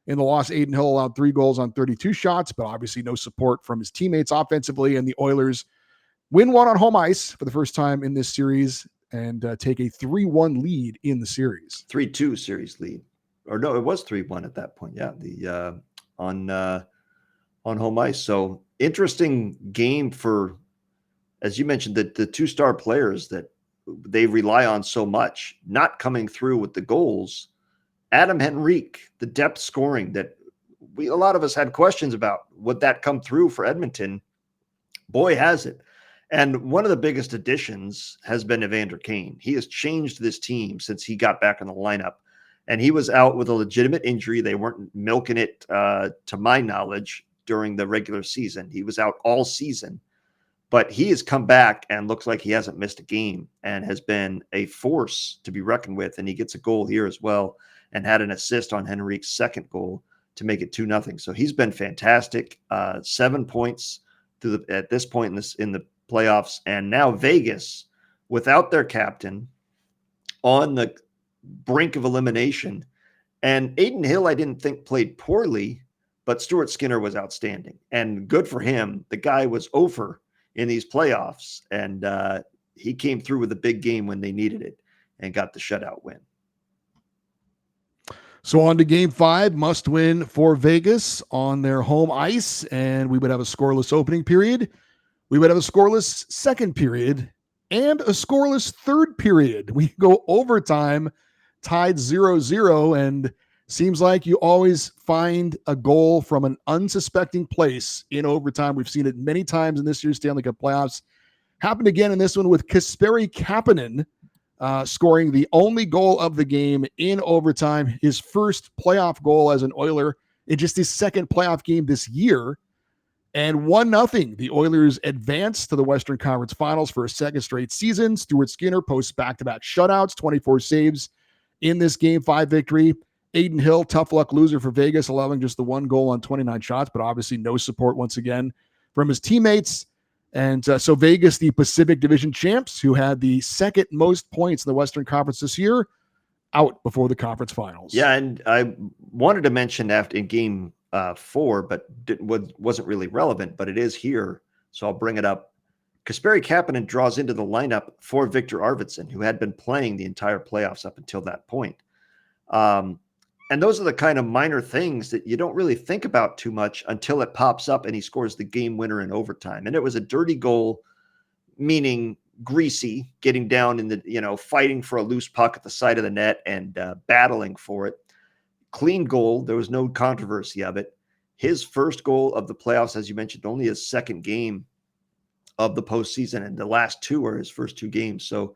In the loss, Aiden Hill allowed 3 goals on 32 shots, but obviously no support from his teammates offensively, and the Oilers win one on home ice for the first time in this series and take a 3-1 lead in the series. 3-2 series lead. Or no, it was 3-1 at that point. Yeah, the on home ice. So interesting game for, as you mentioned, the 2-star players that they rely on so much, not coming through with the goals. Adam Henrique, the depth scoring that a lot of us had questions about. Would that come through for Edmonton? Boy, has it. And one of the biggest additions has been Evander Kane. He has changed this team since he got back in the lineup. And he was out with a legitimate injury. They weren't milking it, to my knowledge, during the regular season. He was out all season. But he has come back and looks like he hasn't missed a game and has been a force to be reckoned with. And he gets a goal here as well and had an assist on Henrique's second goal to make it 2-0. So he's been fantastic. 7 points at this point in the playoffs. And now Vegas, without their captain, on the brink of elimination. And Aiden Hill, I didn't think played poorly, but Stuart Skinner was outstanding. And good for him. The guy was over in these playoffs, and he came through with a big game when they needed it and got the shutout win. So on to game 5, must win for Vegas on their home ice, and we would have a scoreless opening period. We would have a scoreless second period and a scoreless third period. We go overtime, tied 0-0, and Seems like you always find a goal from an unsuspecting place in overtime. We've seen it many times in this year's Stanley Cup playoffs. Happened again in this one with Kasperi Kapanen scoring the only goal of the game in overtime, his first playoff goal as an Oiler in just his second playoff game this year. And 1-0, the Oilers advance to the Western Conference Finals for a second straight season. Stuart Skinner posts back-to-back shutouts, 24 saves in this Game 5 victory. Adin Hill, tough luck loser for Vegas, allowing just the one goal on 29 shots, but obviously no support once again from his teammates. And so Vegas, the Pacific Division champs, who had the second most points in the Western Conference this year, out before the conference finals. Yeah, and I wanted to mention after in Game 4, but wasn't really relevant, but it is here, so I'll bring it up. Kasperi Kapanen draws into the lineup for Victor Arvidsson, who had been playing the entire playoffs up until that point. And those are the kind of minor things that you don't really think about too much until it pops up and he scores the game winner in overtime. And it was a dirty goal, meaning greasy, getting down in the, fighting for a loose puck at the side of the net and battling for it. Clean goal. There was no controversy of it. His first goal of the playoffs, as you mentioned, only his second game of the postseason, and the last two are his first two games. So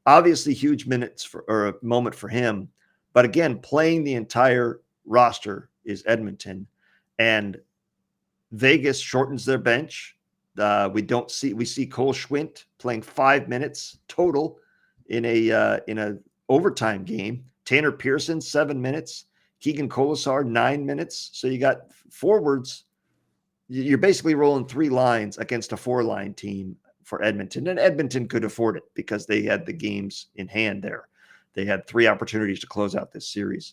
obviously huge a moment for him. But again, playing the entire roster is Edmonton, and Vegas shortens their bench. We see Cole Schwindt playing 5 minutes total in a overtime game. Tanner Pearson 7 minutes. Keegan Colasar 9 minutes. So you got forwards. You're basically rolling 3 lines against a 4-line team for Edmonton, and Edmonton could afford it because they had the games in hand there. They had 3 opportunities to close out this series.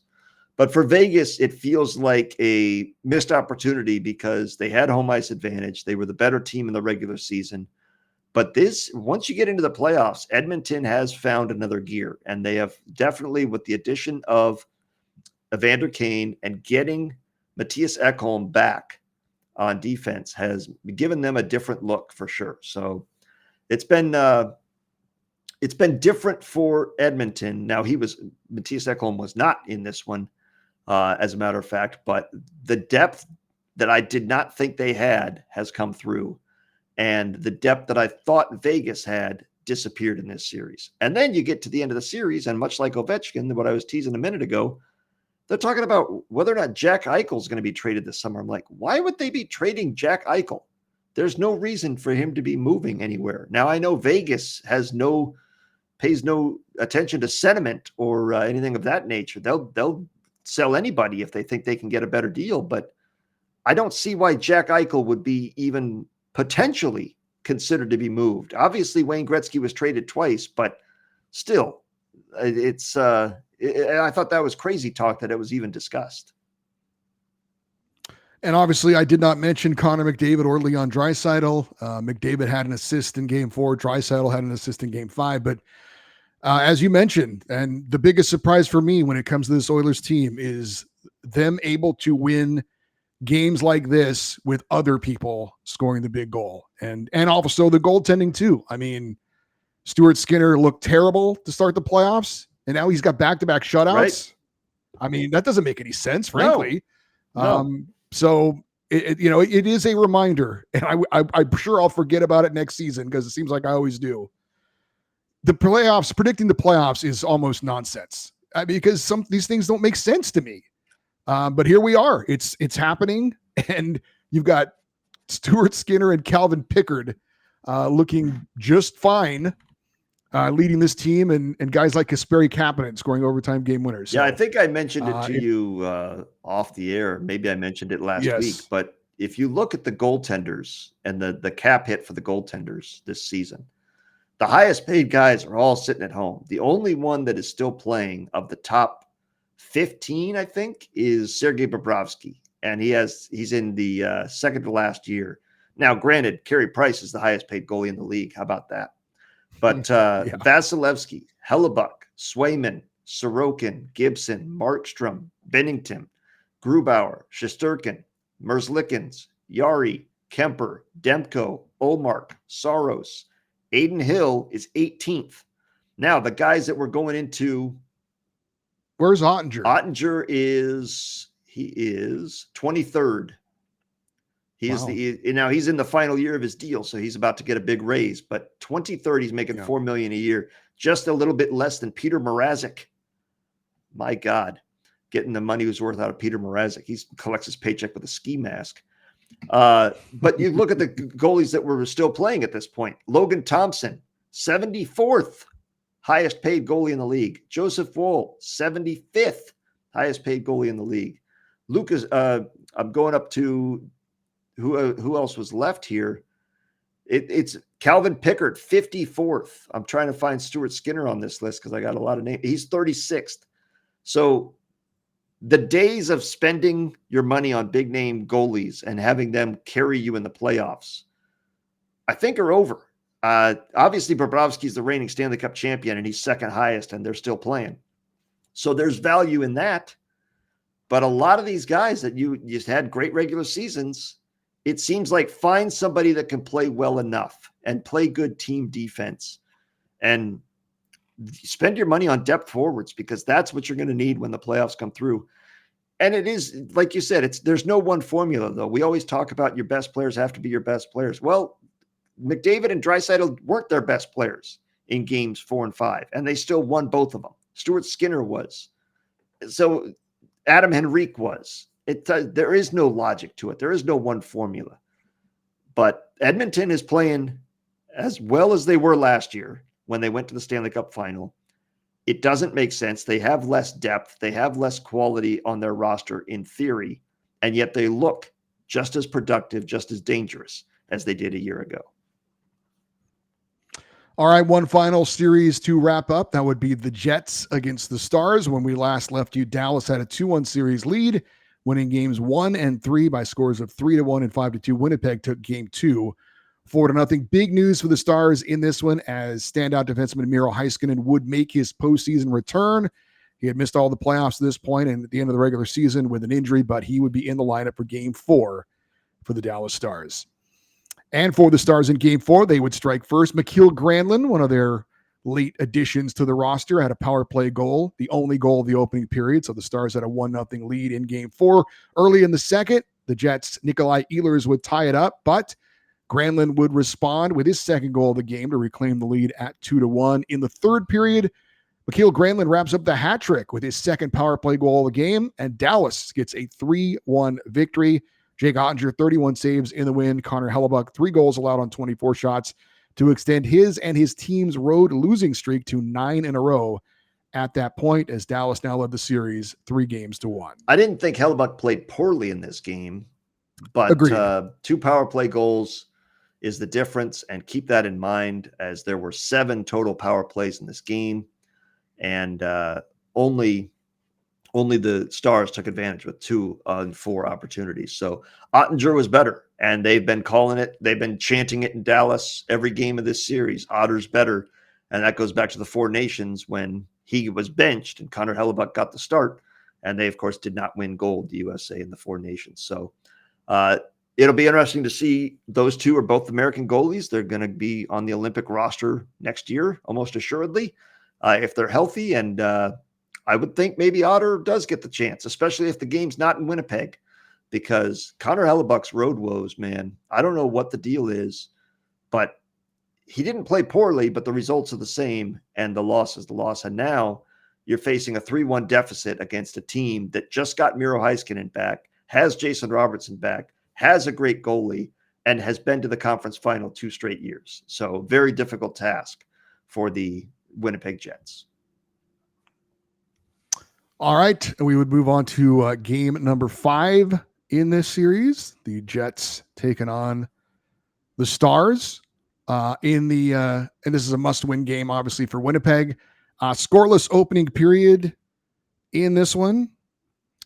But for Vegas, it feels like a missed opportunity because they had home ice advantage. They were the better team in the regular season. But once you get into the playoffs, Edmonton has found another gear. And they have definitely, with the addition of Evander Kane and getting Matthias Ekholm back on defense, has given them a different look for sure. So it's been different for Edmonton. Now, Matthias Ekholm was not in this one, as a matter of fact, but the depth that I did not think they had has come through, and the depth that I thought Vegas had disappeared in this series. And then you get to the end of the series, and much like Ovechkin, what I was teasing a minute ago, they're talking about whether or not Jack Eichel is going to be traded this summer. I'm like, why would they be trading Jack Eichel? There's no reason for him to be moving anywhere. Now, I know Vegas pays no attention to sentiment or anything of that nature. They'll sell anybody if they think they can get a better deal. But I don't see why Jack Eichel would be even potentially considered to be moved. Obviously, Wayne Gretzky was traded twice, but still, I thought that was crazy talk that it was even discussed. And obviously, I did not mention Connor McDavid or Leon Draisaitl. McDavid had an assist in Game 4. Draisaitl had an assist in Game 5. But as you mentioned, and the biggest surprise for me when it comes to this Oilers team is them able to win games like this with other people scoring the big goal. And also the goaltending too. I mean, Stuart Skinner looked terrible to start the playoffs, and now he's got back-to-back shutouts. Right. I mean, that doesn't make any sense, frankly. No. So it is a reminder, and I'm sure I'll forget about it next season because it seems like I always do. The playoffs, predicting the playoffs is almost nonsense because these things don't make sense to me. But here we are. It's happening, and you've got Stuart Skinner and Calvin Pickard looking just fine, leading this team, and guys like Kasperi Kapanen scoring overtime game winners. So, yeah, I think I mentioned it to you off the air. Maybe I mentioned it last week. But if you look at the goaltenders and the cap hit for the goaltenders this season, the highest paid guys are all sitting at home. The only one that is still playing of the top 15, I think, is Sergei Bobrovsky. And he's in the second to last year. Now, granted, Carey Price is the highest paid goalie in the league. How about that? But Vasilevsky, Hellebuck, Swayman, Sorokin, Gibson, Markstrom, Bennington, Grubauer, Shesterkin, Merzlikins, Yari, Kemper, Demko, Olmark, Saros. Adin Hill is 18th. Now, the guys that were going into Where's Ottinger? Ottinger is 23rd. He is now he's in the final year of his deal, so he's about to get a big raise. But 23rd, he's making $4 million a year, just a little bit less than Peter Mrazek. My God, getting the money was worth out of Peter Mrazek. He collects his paycheck with a ski mask. But you look at the goalies that were still playing at this point. Logan Thompson, 74th highest paid goalie in the league. Joseph Woll, 75th highest paid goalie in the league. Lucas, I'm going up to who else was left here? It's Calvin Pickard, 54th. I'm trying to find Stuart Skinner on this list because I got a lot of names. He's 36th. So the days of spending your money on big name goalies and having them carry you in the playoffs, I think are over. Obviously, Bobrovsky's the reigning Stanley Cup champion, and he's second highest, and they're still playing. So there's value in that. But a lot of these guys that you just had great regular seasons, it seems like find somebody that can play well enough and play good team defense and spend your money on depth forwards, because that's what you're going to need when the playoffs come through. And it is, like you said, there's no one formula, though. We always talk about your best players have to be your best players. Well, McDavid and Draisaitl weren't their best players in games 4 and 5, and they still won both of them. Stuart Skinner was. So Adam Henrique was. There is no logic to it. There is no one formula. But Edmonton is playing as well as they were last year when they went to the Stanley Cup final. It doesn't make sense. They have less depth. They have less quality on their roster in theory, and yet they look just as productive, just as dangerous as they did a year ago. All right, one final series to wrap up. That would be the Jets against the Stars. When we last left you, Dallas had a 2-1 series lead, winning games 1 and 3 by scores of 3-1 and 5-2. Winnipeg took game 2 4-0. Big news for the Stars in this one, as standout defenseman Miro Heiskanen would make his postseason return. He had missed all the playoffs at this point and at the end of the regular season with an injury, but he would be in the lineup for game 4 for the Dallas Stars. And for the Stars in game 4, they would strike first. Mikael Granlund, one of their late additions to the roster, had a power play goal, the only goal of the opening period. So the Stars had a 1-0 lead in game 4. Early in the second, the Jets' Nikolai Ehlers would tie it up, but Granlund would respond with his second goal of the game to reclaim the lead at 2-1. In the third period, Mikael Granlund wraps up the hat trick with his second power play goal of the game, and Dallas gets a 3-1 victory. Jake Ottinger, 31 saves in the win. Connor Hellebuck, 3 goals allowed on 24 shots to extend his and his team's road losing streak to 9 in a row at that point, as Dallas now led the series 3-1. I didn't think Hellebuck played poorly in this game, but 2 power play goals is the difference, and keep that in mind, as there were 7 total power plays in this game, and only the Stars took advantage with 2 on 4 opportunities. So Ottinger was better, and they've been calling it. They've been chanting it in Dallas every game of this series. Otter's better, and that goes back to the Four Nations when he was benched and Connor Hellebuck got the start, and they, of course, did not win gold, the USA, in the Four Nations. So it'll be interesting to see. Those 2 are both American goalies. They're going to be on the Olympic roster next year, almost assuredly, if they're healthy, and I would think maybe Otter does get the chance, especially if the game's not in Winnipeg, because Connor Hellebuck's road woes, man, I don't know what the deal is, but he didn't play poorly, but the results are the same, and the loss is the loss. And now you're facing a 3-1 deficit against a team that just got Miro Heiskanen back, has Jason Robertson back, has a great goalie, and has been to the conference final 2 straight years. So very difficult task for the Winnipeg Jets. All right, we would move on to game number 5 in this series. The Jets taking on the Stars and this is a must-win game, obviously, for Winnipeg. Scoreless opening period in this one.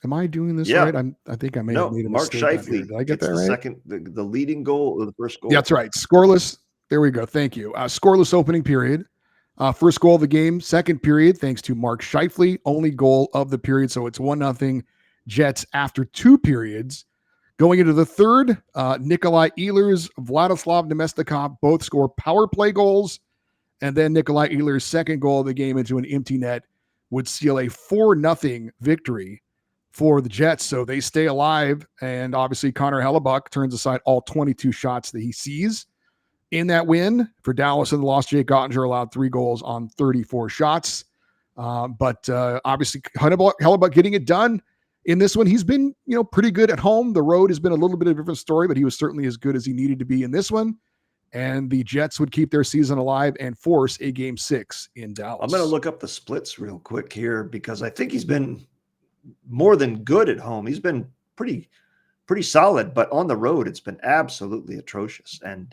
Am I doing this right? I think I may have made a Mark mistake. Scheifele. Did I get that right? The leading goal, or the first goal. Yeah, that's right. Scoreless. There we go. Thank you. Scoreless opening period. First goal of the game, second period, thanks to Mark Scheifele, only goal of the period. So it's 1-0 Jets after 2 periods. Going into the third, Nikolai Ehlers, Vladislav Nemestikov both score power play goals. And then Nikolai Ehlers' second goal of the game into an empty net would seal a 4-0 victory for the Jets. So they stay alive. And obviously Connor Hellebuck turns aside all 22 shots that he sees in that win. For Dallas and the loss, Jake Ottinger allowed 3 goals on 34 shots. But obviously Hellebuck getting it done in this one. He's been, pretty good at home. The road has been a little bit of a different story, but he was certainly as good as he needed to be in this one. And the Jets would keep their season alive and force a Game 6 in Dallas. I'm going to look up the splits real quick here because I think he's been more than good at home. He's been pretty solid, but on the road, it's been absolutely atrocious. And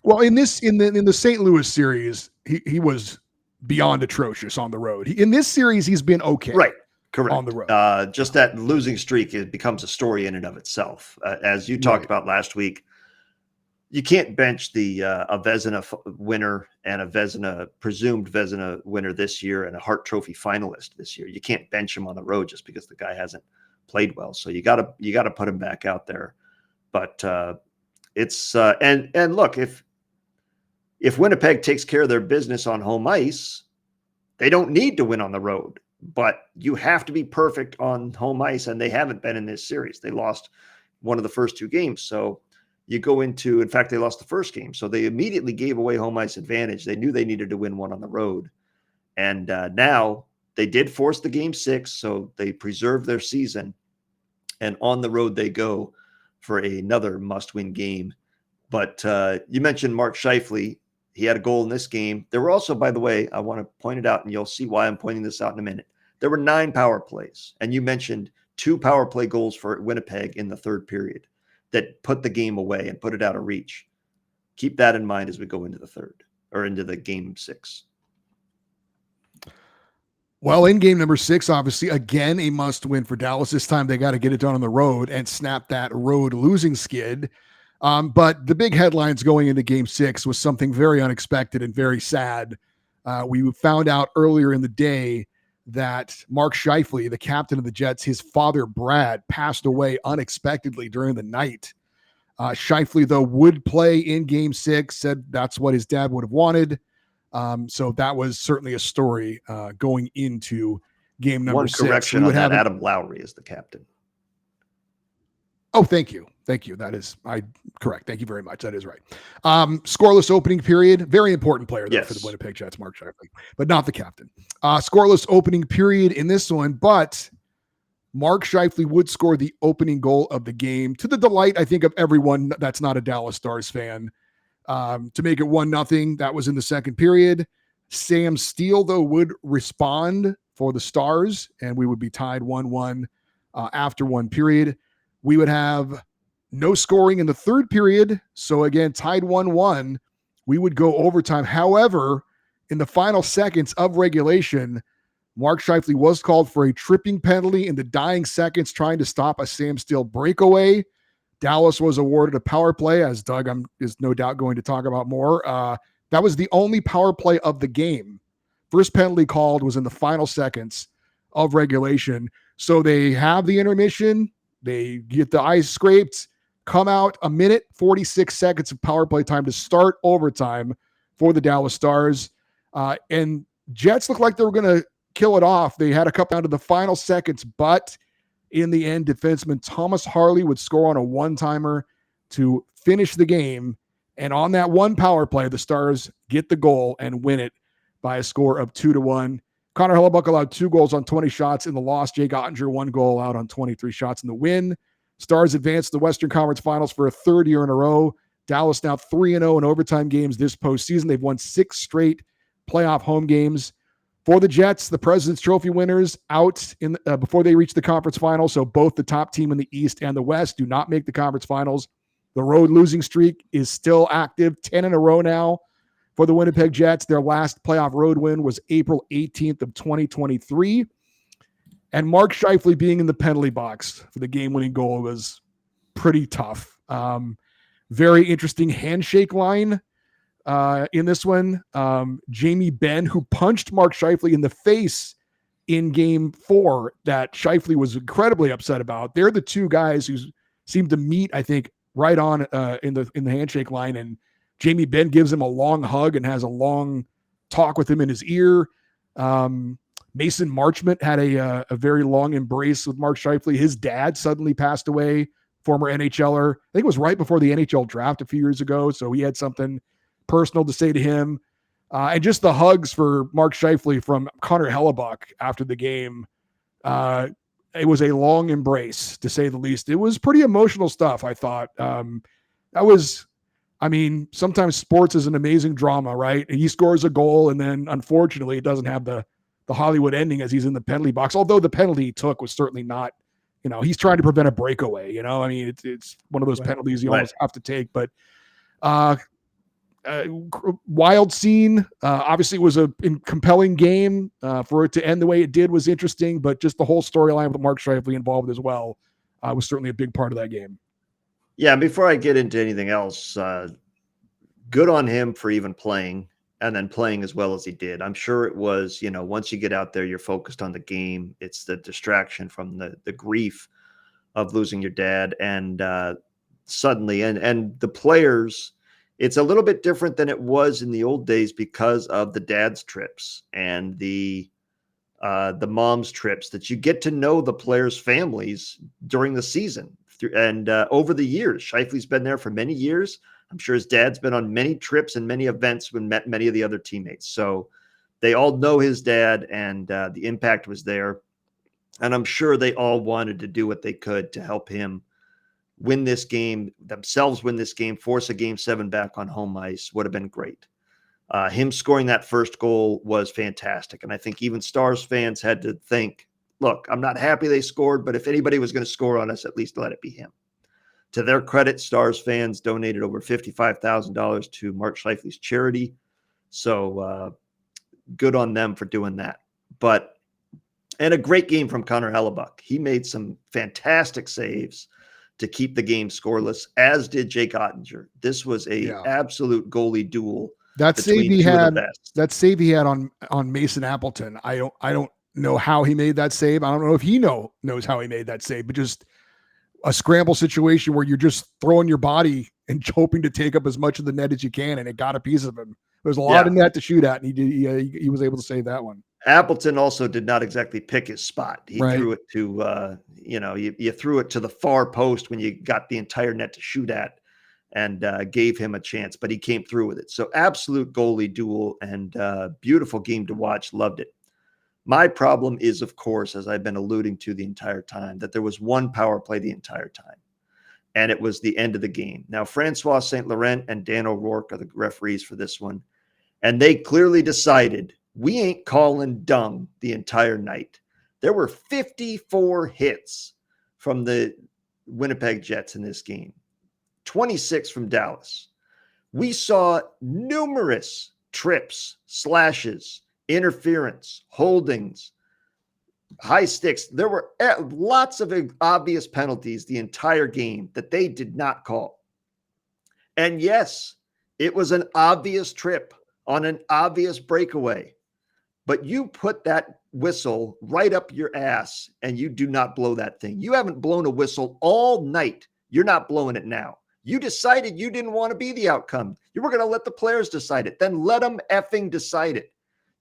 well, in the St. Louis series, he was beyond atrocious on the road. In this series, he's been okay. Right. Correct. On the road. Just that losing streak, it becomes a story in and of itself. As you talked about last week, you can't bench a Vezina winner and a presumed Vezina winner this year and a Hart Trophy finalist this year. You can't bench him on the road just because the guy hasn't played well. So you gotta put him back out there. But it's and look, if Winnipeg takes care of their business on home ice, they don't need to win on the road. But you have to be perfect on home ice, and they haven't been in this series. They lost one of the first 2 games. So you go into, in fact, they lost the first game. So they immediately gave away home ice advantage. They knew they needed to win one on the road. And now they did force the Game 6, so they preserved their season. And on the road they go for another must-win game. But you mentioned Mark Scheifele. He had a goal in this game. There were also, by the way, I want to point it out, and you'll see why I'm pointing this out in a minute. There were 9 power plays, and you mentioned 2 power play goals for Winnipeg in the third period that put the game away and put it out of reach. Keep that in mind as we go into the third or into the Game 6. Well, in game number 6, obviously, again, a must win for Dallas. This time they got to get it done on the road and snap that road losing skid. But the big headlines going into Game 6 was something very unexpected and very sad. We found out earlier in the day that Mark Scheifele, the captain of the Jets, his father, Brad, passed away unexpectedly during the night. Scheifele, though, would play in Game 6, said that's what his dad would have wanted. So that was certainly a story going into game number 6. One correction on that, Adam Lowry is the captain. Oh, thank you. Thank you. That is correct. Thank you very much. That is right. Scoreless opening period. Very important player there for the Winnipeg Jets, Mark Scheifele, but not the captain. Scoreless opening period in this one, but Mark Scheifele would score the opening goal of the game to the delight, I think, of everyone that's not a Dallas Stars fan. To make it 1-0. That was in the second period. Sam Steele, though, would respond for the Stars, and we would be tied 1-1 after one period. We would have no scoring in the third period. So again, tied 1-1. We would go overtime. However, in the final seconds of regulation, Mark Scheifele was called for a tripping penalty in the dying seconds, trying to stop a Sam Steele breakaway. Dallas was awarded a power play, as Doug is no doubt going to talk about more. That was the only power play of the game. First penalty called was in the final seconds of regulation. So they have the intermission. They get the ice scraped, come out, a minute, 46 seconds of power play time to start overtime for the Dallas Stars. And Jets looked like they were going to kill it off. They had a couple down to the final seconds, but in the end, defenseman Thomas Harley would score on a one-timer to finish the game. And on that one power play, the Stars get the goal and win it by a score of 2-1. Connor Hellebuck allowed 2 goals on 20 shots in the loss. Jake Ottinger 1 goal out on 23 shots in the win. Stars advanced to the Western Conference Finals for a third year in a row. Dallas now 3-0 in overtime games this postseason. They've won 6 straight playoff home games. For the Jets, the President's Trophy winners out in before they reach the conference finals. So both the top team in the East and the West do not make the conference finals. The road losing streak is still active, 10 in a row now for the Winnipeg Jets. Their last playoff road win was April 18th of 2023. And Mark Scheifele being in the penalty box for the game-winning goal was pretty tough. Very interesting handshake line in this one. Jamie Benn, who punched Mark Scheifele in the face in Game 4 that Scheifele was incredibly upset about. They're the two guys who seem to meet, I think, right on in the handshake line, and Jamie Benn gives him a long hug and has a long talk with him in his ear. Mason Marchment had a very long embrace with Mark Scheifele. His dad suddenly passed away, former NHLer. I think it was right before the NHL draft a few years ago. So he had something personal to say to him. And just the hugs for Mark Scheifele from Connor Hellebuck after the game. It was a long embrace, to say the least. It was pretty emotional stuff, I thought. Sometimes sports is an amazing drama, right? He scores a goal, and then unfortunately it doesn't have the Hollywood ending as he's in the penalty box. Although the penalty he took was certainly not, he's trying to prevent a breakaway. It's one of those penalties you almost have to take. But wild scene. Obviously, it was a compelling game. For it to end the way it did was interesting, but just the whole storyline with Mark Scheifele involved as well was certainly a big part of that game. Yeah, before I get into anything else, good on him for even playing and then playing as well as he did. I'm sure it was, once you get out there, you're focused on the game. It's the distraction from the grief of losing your dad. And suddenly, and the players, it's a little bit different than it was in the old days because of the dad's trips and the mom's trips, that you get to know the players' families during the season. And over the years, Scheifele's been there for many years. I'm sure his dad's been on many trips and many events when met many of the other teammates. So they all know his dad, and the impact was there. And I'm sure they all wanted to do what they could to help him win this game, themselves win this game, force a Game 7 back on home ice. Would have been great. Him scoring that first goal was fantastic. And I think even Stars fans had to think, look, I'm not happy they scored, but if anybody was going to score on us, at least let it be him. To their credit, Stars fans donated over $55,000 to Mark Scheifele's charity. So good on them for doing that. And a great game from Connor Hellebuck. He made some fantastic saves to keep the game scoreless, as did Jake Ottinger. This was a absolute goalie duel. That save he had on Mason Appleton. I don't know how he made that save. I don't know if he knows how he made that save, but just a scramble situation where you're just throwing your body and hoping to take up as much of the net as you can, and it got a piece of him. There's a lot of net to shoot at, and he was able to save that one. Appleton also did not exactly pick his spot. He threw it to, you threw it to the far post when you got the entire net to shoot at, and gave him a chance, but he came through with it. So absolute goalie duel, and beautiful game to watch. Loved it. My problem is, of course, as I've been alluding to the entire time, that there was one power play the entire time, and it was the end of the game. Now, Francois St. Laurent and Dan O'Rourke are the referees for this one, and they clearly decided we ain't calling dung the entire night. There were 54 hits from the Winnipeg Jets in this game, 26 from Dallas. We saw numerous trips, slashes, interference, holdings, high sticks. There were lots of obvious penalties the entire game that they did not call. And yes, it was an obvious trip on an obvious breakaway, but you put that whistle right up your ass and you do not blow that thing. You haven't blown a whistle all night. You're not blowing it now. You decided you didn't want to be the outcome. You were going to let the players decide it. Then let them effing decide it.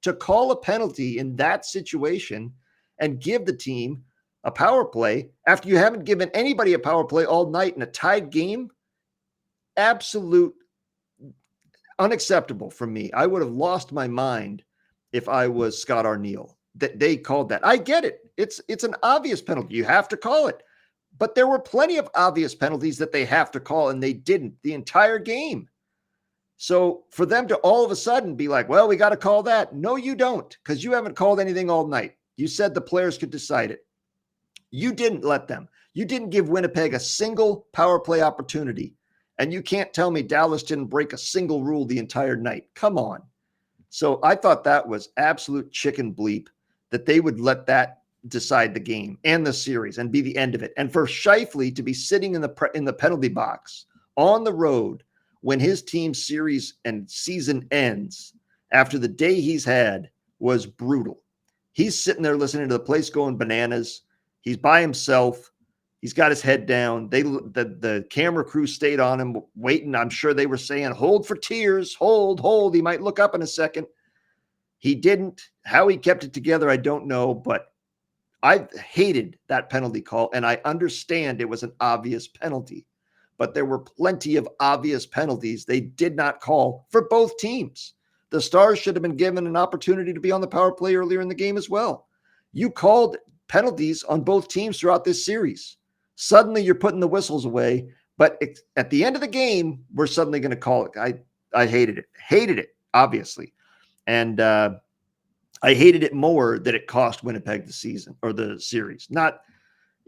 To call a penalty in that situation and give the team a power play after you haven't given anybody a power play all night in a tied game, absolute unacceptable for me. I would have lost my mind if I was Scott Arniel that they called that. I get it. It's an obvious penalty. You have to call it. But there were plenty of obvious penalties that they have to call, and they didn't the entire game. So for them to all of a sudden be like, well, we got to call that. No, you don't, because you haven't called anything all night. You said the players could decide it. You didn't let them. You didn't give Winnipeg a single power play opportunity. And you can't tell me Dallas didn't break a single rule the entire night. Come on. So I thought that was absolute chicken bleep that they would let that decide the game and the series and be the end of it. And for Scheifele to be sitting in the penalty box on the road when his team's series and season ends after the day he's had was brutal. He's sitting there listening to the place going bananas. He's by himself. He's got his head down. The camera crew stayed on him waiting. I'm sure they were saying, hold for tears, hold. He might look up in a second. He didn't. How he kept it together, I don't know, but I hated that penalty call, and I understand it was an obvious penalty, but there were plenty of obvious penalties they did not call for both teams. The Stars should have been given an opportunity to be on the power play earlier in the game as well. You called penalties on both teams throughout this series. Suddenly you're putting the whistles away, but at the end of the game, we're suddenly going to call it. I hated it, obviously. And I hated it more that it cost Winnipeg the season or the series. Not,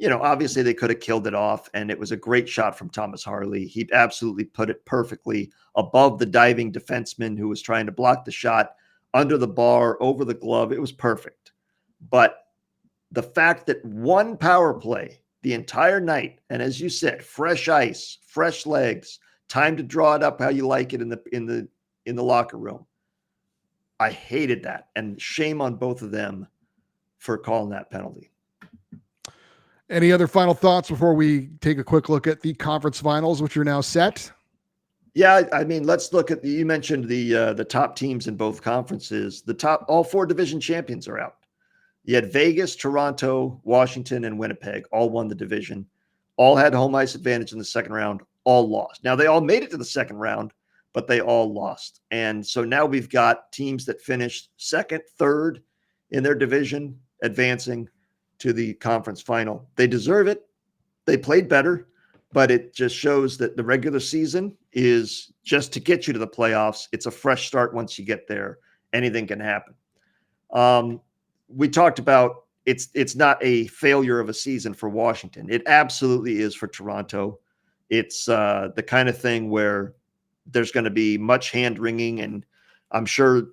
obviously they could have killed it off, and it was a great shot from Thomas Harley. He absolutely put it perfectly above the diving defenseman who was trying to block the shot, under the bar, over the glove. It was perfect. But the fact that one power play the entire night, and as you said, fresh ice, fresh legs, time to draw it up how you like it in the locker room. I hated that, and shame on both of them for calling that penalty. Any other final thoughts before we take a quick look at the conference finals, which are now set? Yeah, I mean, let's look at you mentioned the top teams in both conferences. All four division champions are out. You had Vegas, Toronto, Washington, and Winnipeg all won the division. All had home ice advantage in the second round, all lost. Now, they all made it to the second round, but they all lost. And so now we've got teams that finished second, third in their division advancing to the conference final. They deserve it. They played better, but it just shows that the regular season is just to get you to the playoffs. It's a fresh start once you get there. Anything can happen. We talked about it's not a failure of a season for Washington. It absolutely is for Toronto. It's the kind of thing where there's going to be much hand-wringing, and I'm sure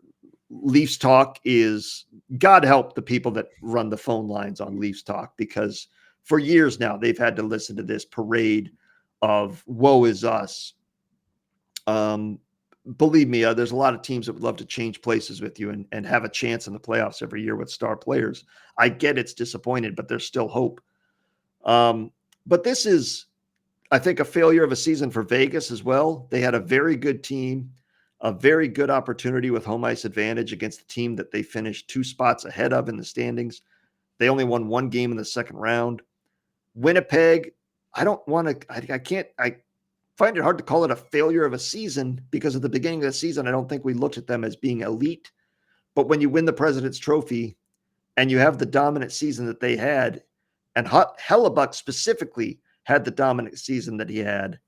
Leafs Talk is, God help the people that run the phone lines on Leafs Talk, because for years now they've had to listen to this parade of woe is us. Believe me, there's a lot of teams that would love to change places with you and have a chance in the playoffs every year with star players. I get it's disappointed, but there's still hope. But this is, I think, a failure of a season for Vegas as well. They had a very good team, a very good opportunity with home ice advantage against the team that they finished 2 spots ahead of in the standings. They only won 1 game in the second round. Winnipeg, I find it hard to call it a failure of a season, because at the beginning of the season, I don't think we looked at them as being elite. But when you win the President's Trophy and you have the dominant season that they had, and Hellebuck specifically had the dominant season that he had,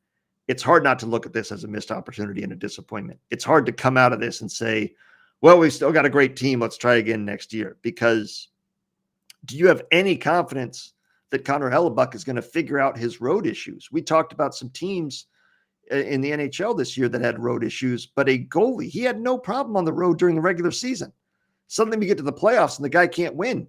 it's hard not to look at this as a missed opportunity and a disappointment. It's hard to come out of this and say, well, we've still got a great team. Let's try again next year. Because do you have any confidence that Connor Hellebuck is going to figure out his road issues? We talked about some teams in the NHL this year that had road issues, but a goalie, he had no problem on the road during the regular season. Suddenly we get to the playoffs and the guy can't win.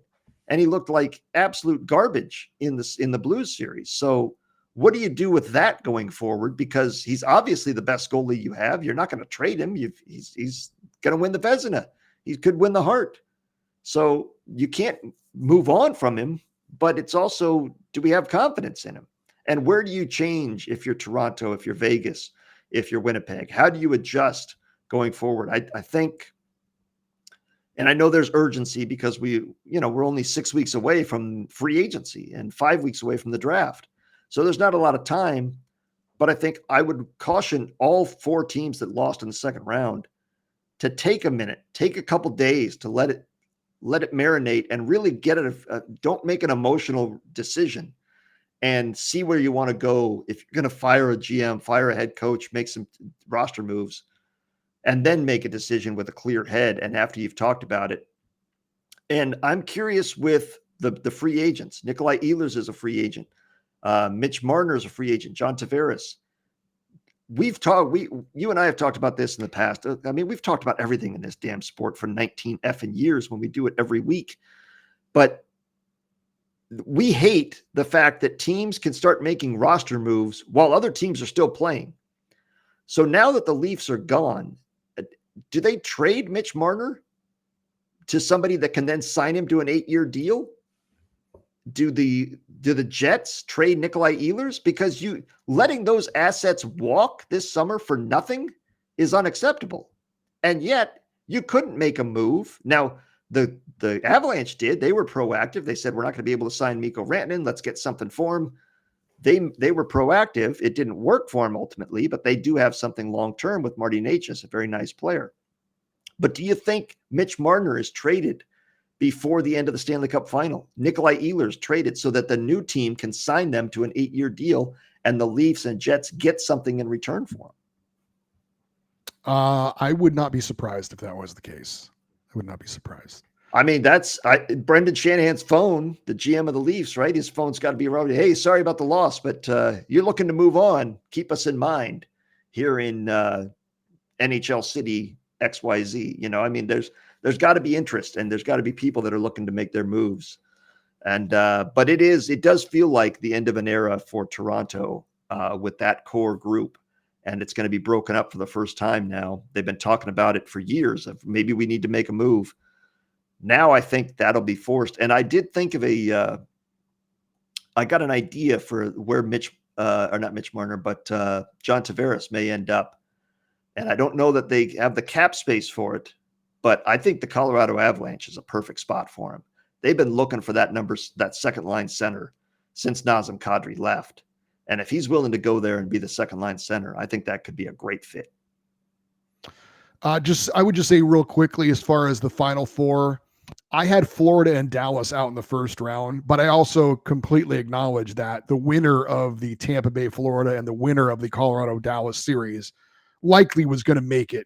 And he looked like absolute garbage in the Blues series. So what do you do with that going forward? Because he's obviously the best goalie you have. You're not going to trade him. He's going to win the Vezina. He could win the Hart. So you can't move on from him, but it's also, do we have confidence in him? And where do you change if you're Toronto, if you're Vegas, if you're Winnipeg? How do you adjust going forward? I think, and I know there's urgency because we're only 6 weeks away from free agency and 5 weeks away from the draft. So there's not a lot of time, but I think I would caution all 4 teams that lost in the second round to take a minute, take a couple days to let it marinate and really get it. Don't make an emotional decision and see where you want to go. If you're going to fire a GM, fire a head coach, make some roster moves, and then make a decision with a clear head. And after you've talked about it, and I'm curious with the free agents. Nikolai Ehlers is a free agent. Mitch Marner is a free agent. John Tavares. You and I have talked about this in the past. I mean, we've talked about everything in this damn sport for 19 effing years when we do it every week. But we hate the fact that teams can start making roster moves while other teams are still playing. So now that the Leafs are gone, do they trade Mitch Marner to somebody that can then sign him to an 8-year deal? Do the Jets trade Nikolai Ehlers? Because you letting those assets walk this summer for nothing is unacceptable. And yet You couldn't make a move. Now, the Avalanche did. They were proactive. They said, we're not going to be able to sign Mikko Rantanen. Let's get something for him. They were proactive. It didn't work for him ultimately, but they do have something long-term with Marty Necas, a very nice player. But do you think Mitch Marner is traded before the end of the Stanley Cup final? Nikolai Ehlers traded so that the new team can sign them to an 8-year deal and the Leafs and Jets get something in return for them. I would not be surprised if that was the case. I would not be surprised. I mean, that's Brendan Shanahan's phone, the GM of the Leafs, right? His phone's got to be around. Hey, sorry about the loss, but you're looking to move on. Keep us in mind here in NHL City XYZ. You know, I mean, there's got to be interest, and there's got to be people that are looking to make their moves. And but it does feel like the end of an era for Toronto with that core group. And it's going to be broken up for the first time now. They've been talking about it for years of maybe we need to make a move. Now I think that'll be forced. And I did think of I got an idea for where not Mitch Marner, but John Tavares may end up. And I don't know that they have the cap space for it, but I think the Colorado Avalanche is a perfect spot for him. They've been looking for that second line center since Nazem Kadri left. And if he's willing to go there and be the second line center, I think that could be a great fit. I would just say real quickly, as far as the Final Four, I had Florida and Dallas out in the first round, but I also completely acknowledge that the winner of the Tampa Bay, Florida, and the winner of the Colorado Dallas series likely was going to make it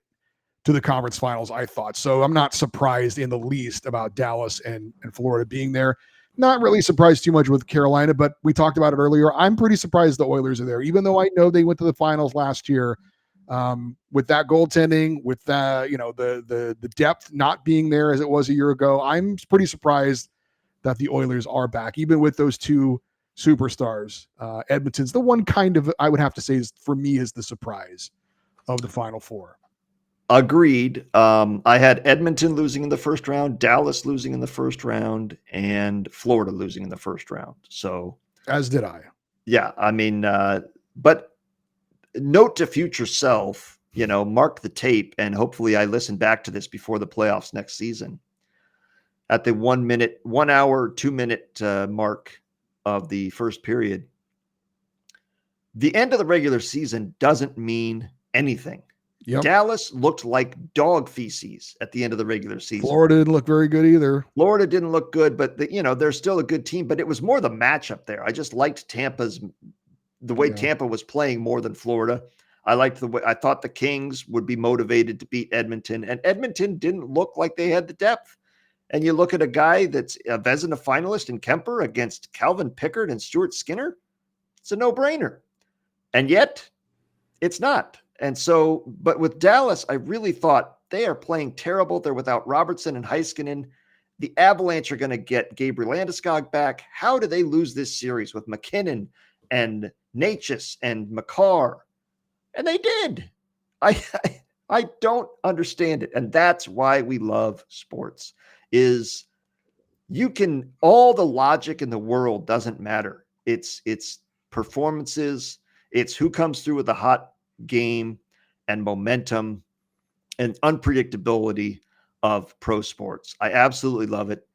to the conference finals, I thought. So I'm not surprised in the least about Dallas and Florida being there. Not really surprised too much with Carolina, but we talked about it earlier. I'm pretty surprised the Oilers are there, even though I know they went to the finals last year. With that goaltending, with the depth not being there as it was a year ago, I'm pretty surprised that the Oilers are back, even with those two superstars. Edmonton's the one kind of, I would have to say, for me, is the surprise of the Final Four. Agreed. I had Edmonton losing in the first round, Dallas losing in the first round, and Florida losing in the first round. So, as did I. Yeah, I mean, but note to future self, mark the tape, and hopefully I listen back to this before the playoffs next season. At the 1 hour, 2 minute mark of the first period, the end of the regular season doesn't mean anything. Yep. Dallas looked like dog feces at the end of the regular season. Florida didn't look very good either. Florida didn't look good, but they're still a good team. But it was more the matchup there. I just liked the way Tampa was playing more than Florida. I liked the way I thought the Kings would be motivated to beat Edmonton, and Edmonton didn't look like they had the depth. And you look at a guy that's a Vezina finalist in Kemper against Calvin Pickard and Stuart Skinner. It's a no-brainer, and yet it's not. And so, but with Dallas, I really thought they are playing terrible. They're without Robertson and Heiskanen. The Avalanche are going to get Gabriel Landeskog back. How do they lose this series with McKinnon and Necas and Makar? And they did. I don't understand it. And that's why we love sports, is all the logic in the world doesn't matter. It's performances. It's who comes through with the hot game and momentum and unpredictability of pro sports. I absolutely love it.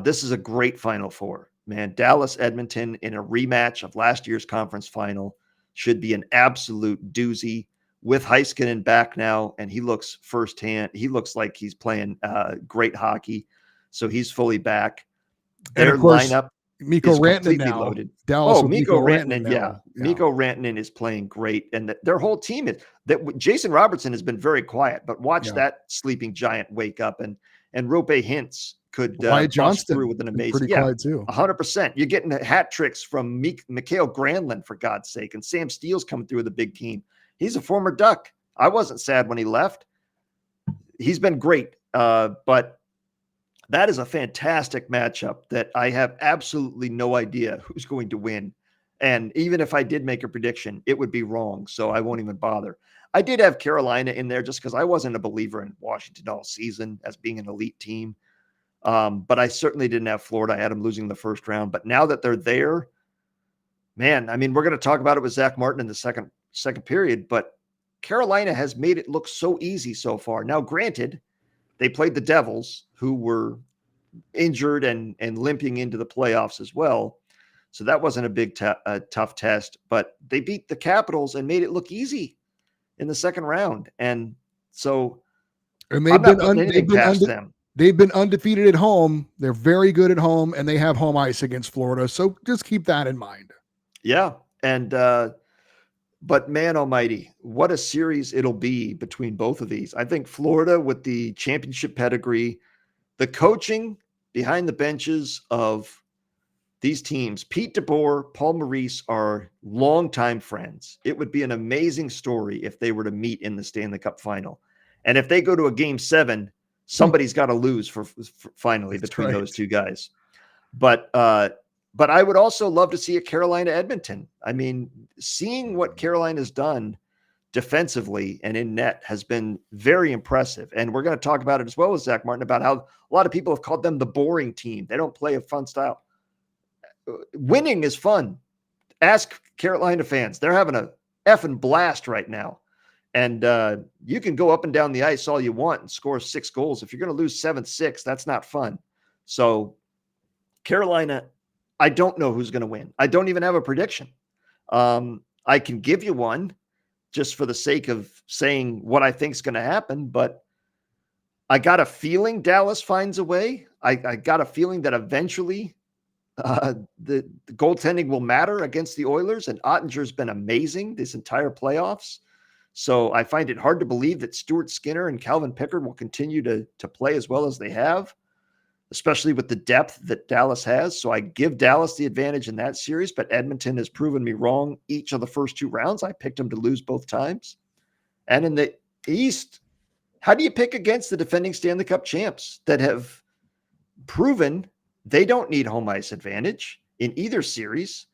This is a great Final Four, man. Dallas, Edmonton in a rematch of last year's conference final should be an absolute doozy with Heiskanen back now. And he looks firsthand. He looks like he's playing great hockey. So he's fully back. Their lineup Mikko Rantanen now. Loaded. Dallas Mikko Rantanen, yeah. Mikko Rantanen is playing great, and their whole team is. That Jason Robertson has been very quiet, but watch that sleeping giant wake up, and Rope Hintz could bust through with an amazing, quiet too. 100%. You're getting hat tricks from Mikhail Granlund, for God's sake, and Sam Steele's coming through with a big team. He's a former Duck. I wasn't sad when he left. He's been great, but. That is a fantastic matchup that I have absolutely no idea who's going to win. And even if I did make a prediction, it would be wrong. So I won't even bother. I did have Carolina in there just because I wasn't a believer in Washington all season as being an elite team. But I certainly didn't have Florida. I had them losing the first round. But now that they're there, man, I mean, we're going to talk about it with Zach Martin in the second period. But Carolina has made it look so easy so far. Now, granted, They played the Devils, who were injured and limping into the playoffs as well. So that wasn't a tough test, but they beat the Capitals and made it look easy in the second round. And so And I'm not putting anything past them. they've been undefeated at home. They're very good at home, and they have home ice against Florida. So just keep that in mind. Yeah. And but man almighty, what a series it'll be between both of these. I think Florida, with the championship pedigree, the coaching behind the benches of these teams, Pete DeBoer, Paul Maurice, are longtime friends. It would be an amazing story if they were to meet in the Stanley Cup final. And if they go to a game 7, somebody's got to lose for finally That's between right. those two guys. But I would also love to see a Carolina Edmonton. I mean, seeing what Carolina has done defensively and in net has been very impressive. And we're going to talk about it as well as Zach Martin about how a lot of people have called them the boring team. They don't play a fun style. Winning is fun. Ask Carolina fans. They're having a effing blast right now. And you can go up and down the ice all you want and score 6 goals. If you're going to lose 7-6, that's not fun. So Carolina, I don't know who's going to win. I don't even have a prediction. I can give you one just for the sake of saying what I think is going to happen, but I got a feeling Dallas finds a way. I got a feeling that eventually the goaltending will matter against the Oilers, and Ottinger's been amazing this entire playoffs. So I find it hard to believe that Stuart Skinner and Calvin Pickard will continue to play as well as they have, especially with the depth that Dallas has. So I give Dallas the advantage in that series, but Edmonton has proven me wrong each of the first 2 rounds. I picked them to lose both times. And in the East, how do you pick against the defending Stanley Cup champs that have proven they don't need home ice advantage in either series,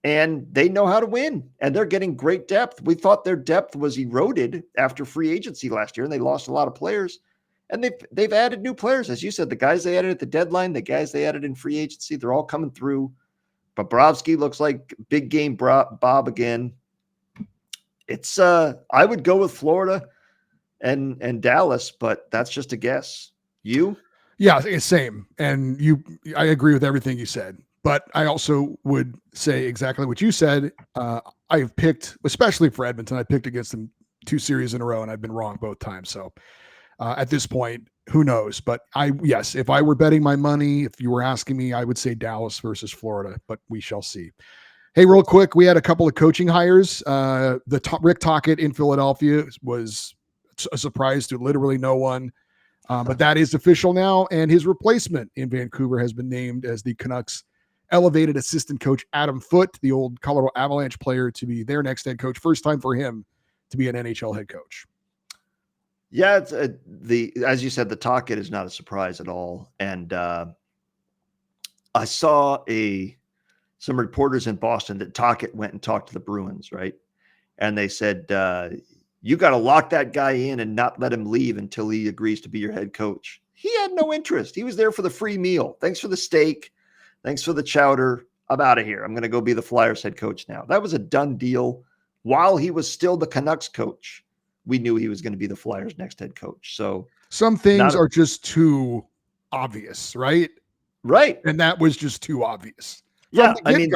and they know how to win, and they're getting great depth. We thought their depth was eroded after free agency last year, and they lost a lot of players. And they've added new players. As you said, the guys they added at the deadline, the guys they added in free agency, they're all coming through. Bobrovsky looks like big game Bob again. It's I would go with Florida and Dallas, but that's just a guess. You? Yeah, it's same. And I agree with everything you said. But I also would say exactly what you said. I've picked, especially for Edmonton, I picked against them 2 series in a row, and I've been wrong both times. So at this point, who knows? But yes, if I were betting my money, if you were asking me, I would say Dallas versus Florida, but we shall see. Hey, real quick, we had a couple of coaching hires. Rick Tocchet in Philadelphia was a surprise to literally no one. But that is official now, and his replacement in Vancouver has been named as the Canucks' elevated assistant coach, Adam Foote, the old Colorado Avalanche player, to be their next head coach. First time for him to be an NHL head coach. Yeah, it's as you said, the Tocchet is not a surprise at all. And I saw some reporters in Boston that Tocchet went and talked to the Bruins, right? And they said, you got to lock that guy in and not let him leave until he agrees to be your head coach. He had no interest. He was there for the free meal. Thanks for the steak. Thanks for the chowder. I'm out of here. I'm going to go be the Flyers head coach now. That was a done deal. While he was still the Canucks coach, we knew he was going to be the Flyers' next head coach. So some things are just too obvious, right? Right. And that was just too obvious. Yeah. I mean,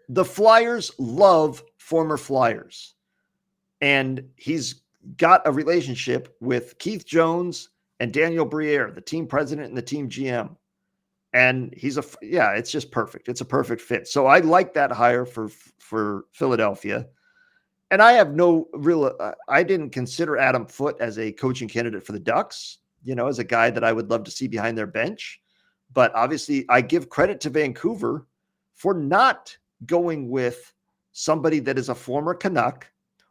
the Flyers love former Flyers. And he's got a relationship with Keith Jones and Daniel Briere, the team president and the team GM. And it's just perfect. It's a perfect fit. So I like that hire for Philadelphia. And I have no real, I didn't consider Adam Foote as a coaching candidate for the Ducks, as a guy that I would love to see behind their bench. But obviously I give credit to Vancouver for not going with somebody that is a former Canuck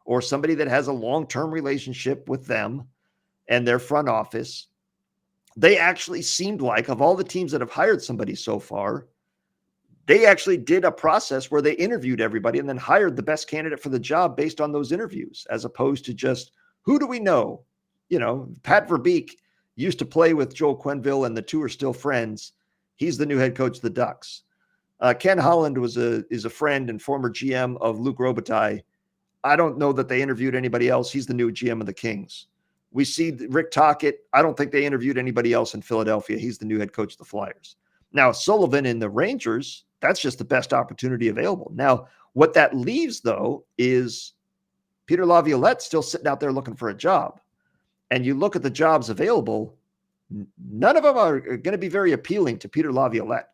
or somebody that has a long-term relationship with them and their front office. They actually seemed like, of all the teams that have hired somebody so far, they actually did a process where they interviewed everybody and then hired the best candidate for the job based on those interviews, as opposed to just, who do we know? Pat Verbeek used to play with Joel Quenneville, and the two are still friends. He's the new head coach of the Ducks. Ken Holland is a friend and former GM of Luc Robitaille. I don't know that they interviewed anybody else. He's the new GM of the Kings. We see Rick Tocchet. I don't think they interviewed anybody else in Philadelphia. He's the new head coach of the Flyers. Now, Sullivan in the Rangers, that's just the best opportunity available. Now, what that leaves, though, is Peter Laviolette still sitting out there looking for a job. And you look at the jobs available, none of them are going to be very appealing to Peter Laviolette.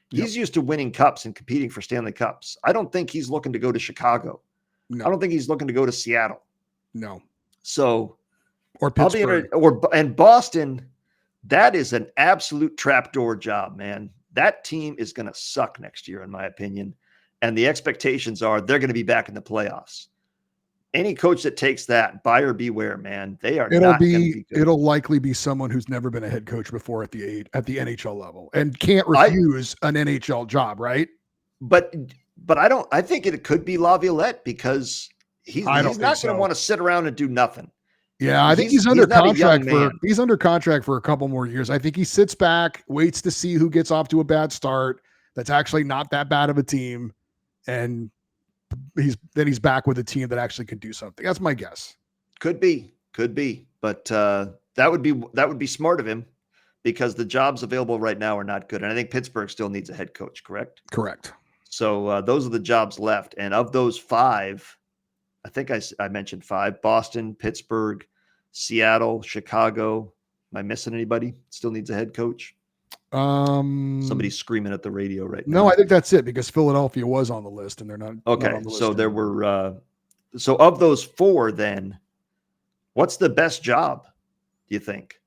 He's used to winning cups and competing for Stanley Cups. I don't think he's looking to go to Chicago. No. I don't think he's looking to go to Seattle. No. So, or Pittsburgh. And Boston, that is an absolute trapdoor job, man. That team is going to suck next year, in my opinion. And the expectations are they're going to be back in the playoffs. Any coach that takes that, buyer beware, man. They are not going to be good. It'll likely be someone who's never been a head coach before at the NHL level and can't refuse an NHL job, right? But I think it could be Laviolette because he's not going to want to sit around and do nothing. Yeah, I think he's under contract for a couple more years. I think he sits back, waits to see who gets off to a bad start. That's actually not that bad of a team, and he's back with a team that actually can do something. That's my guess. Could be, but that would be smart of him because the jobs available right now are not good, and I think Pittsburgh still needs a head coach. Correct. So those are the jobs left, and of those 5, I think I mentioned 5: Boston, Pittsburgh, Seattle, Chicago. Am I missing anybody? Still needs a head coach. Somebody's screaming at the radio right now. No, I think that's it because Philadelphia was on the list and they're not. Okay. Not on the list so there were, so of those 4, then what's the best job? Do you think?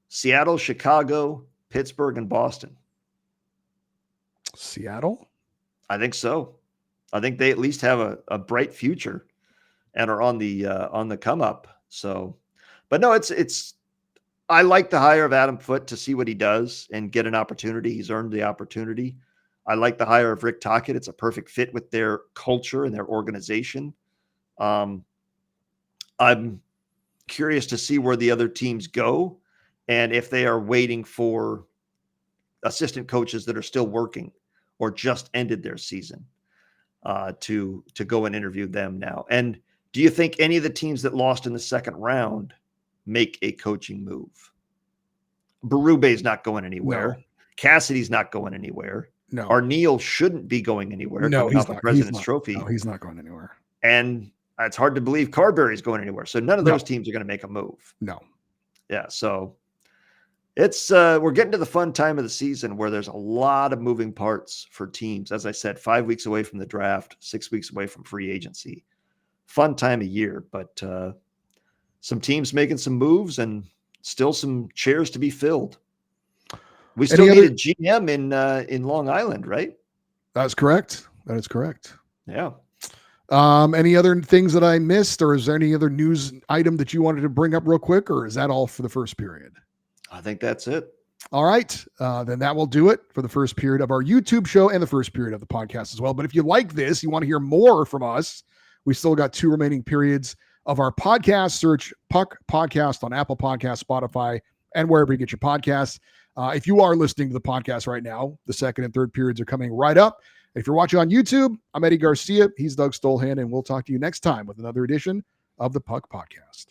Seattle, Chicago, Pittsburgh, and Boston. Seattle? I think so. I think they at least have a bright future and are on the come up. So, but no, it's, I like the hire of Adam Foote to see what he does and get an opportunity. He's earned the opportunity. I like the hire of Rick Tocchet. It's a perfect fit with their culture and their organization. I'm curious to see where the other teams go and if they are waiting for assistant coaches that are still working or just ended their season to go and interview them now. And do you think any of the teams that lost in the second round make a coaching move? Berube's not going anywhere. No. Cassidy's not going anywhere. No. Arneal shouldn't be going anywhere. No, he's not. President's Trophy. No, he's not going anywhere. And it's hard to believe Carberry's going anywhere. So none of those teams are going to make a move. No. Yeah. So it's we're getting to the fun time of the season where there's a lot of moving parts for teams. As I said, 5 weeks away from the draft, 6 weeks away from free agency. Fun time of year, but some teams making some moves and still some chairs to be filled. We still need a GM in Long Island, right? That's correct. That is correct. Yeah. Any other things that I missed, or is there any other news item that you wanted to bring up real quick, or is that all for the first period? I think that's it. All right. Then that will do it for the first period of our YouTube show and the first period of the podcast as well. But if you like this, you want to hear more from us, we still got 2 remaining periods of our podcast. Search Puck Podcast on Apple Podcasts, Spotify, and wherever you get your podcasts. If you are listening to the podcast right now, the second and third periods are coming right up. If you're watching on YouTube, I'm Eddie Garcia. He's Doug Stolhand, and we'll talk to you next time with another edition of the Puck Podcast.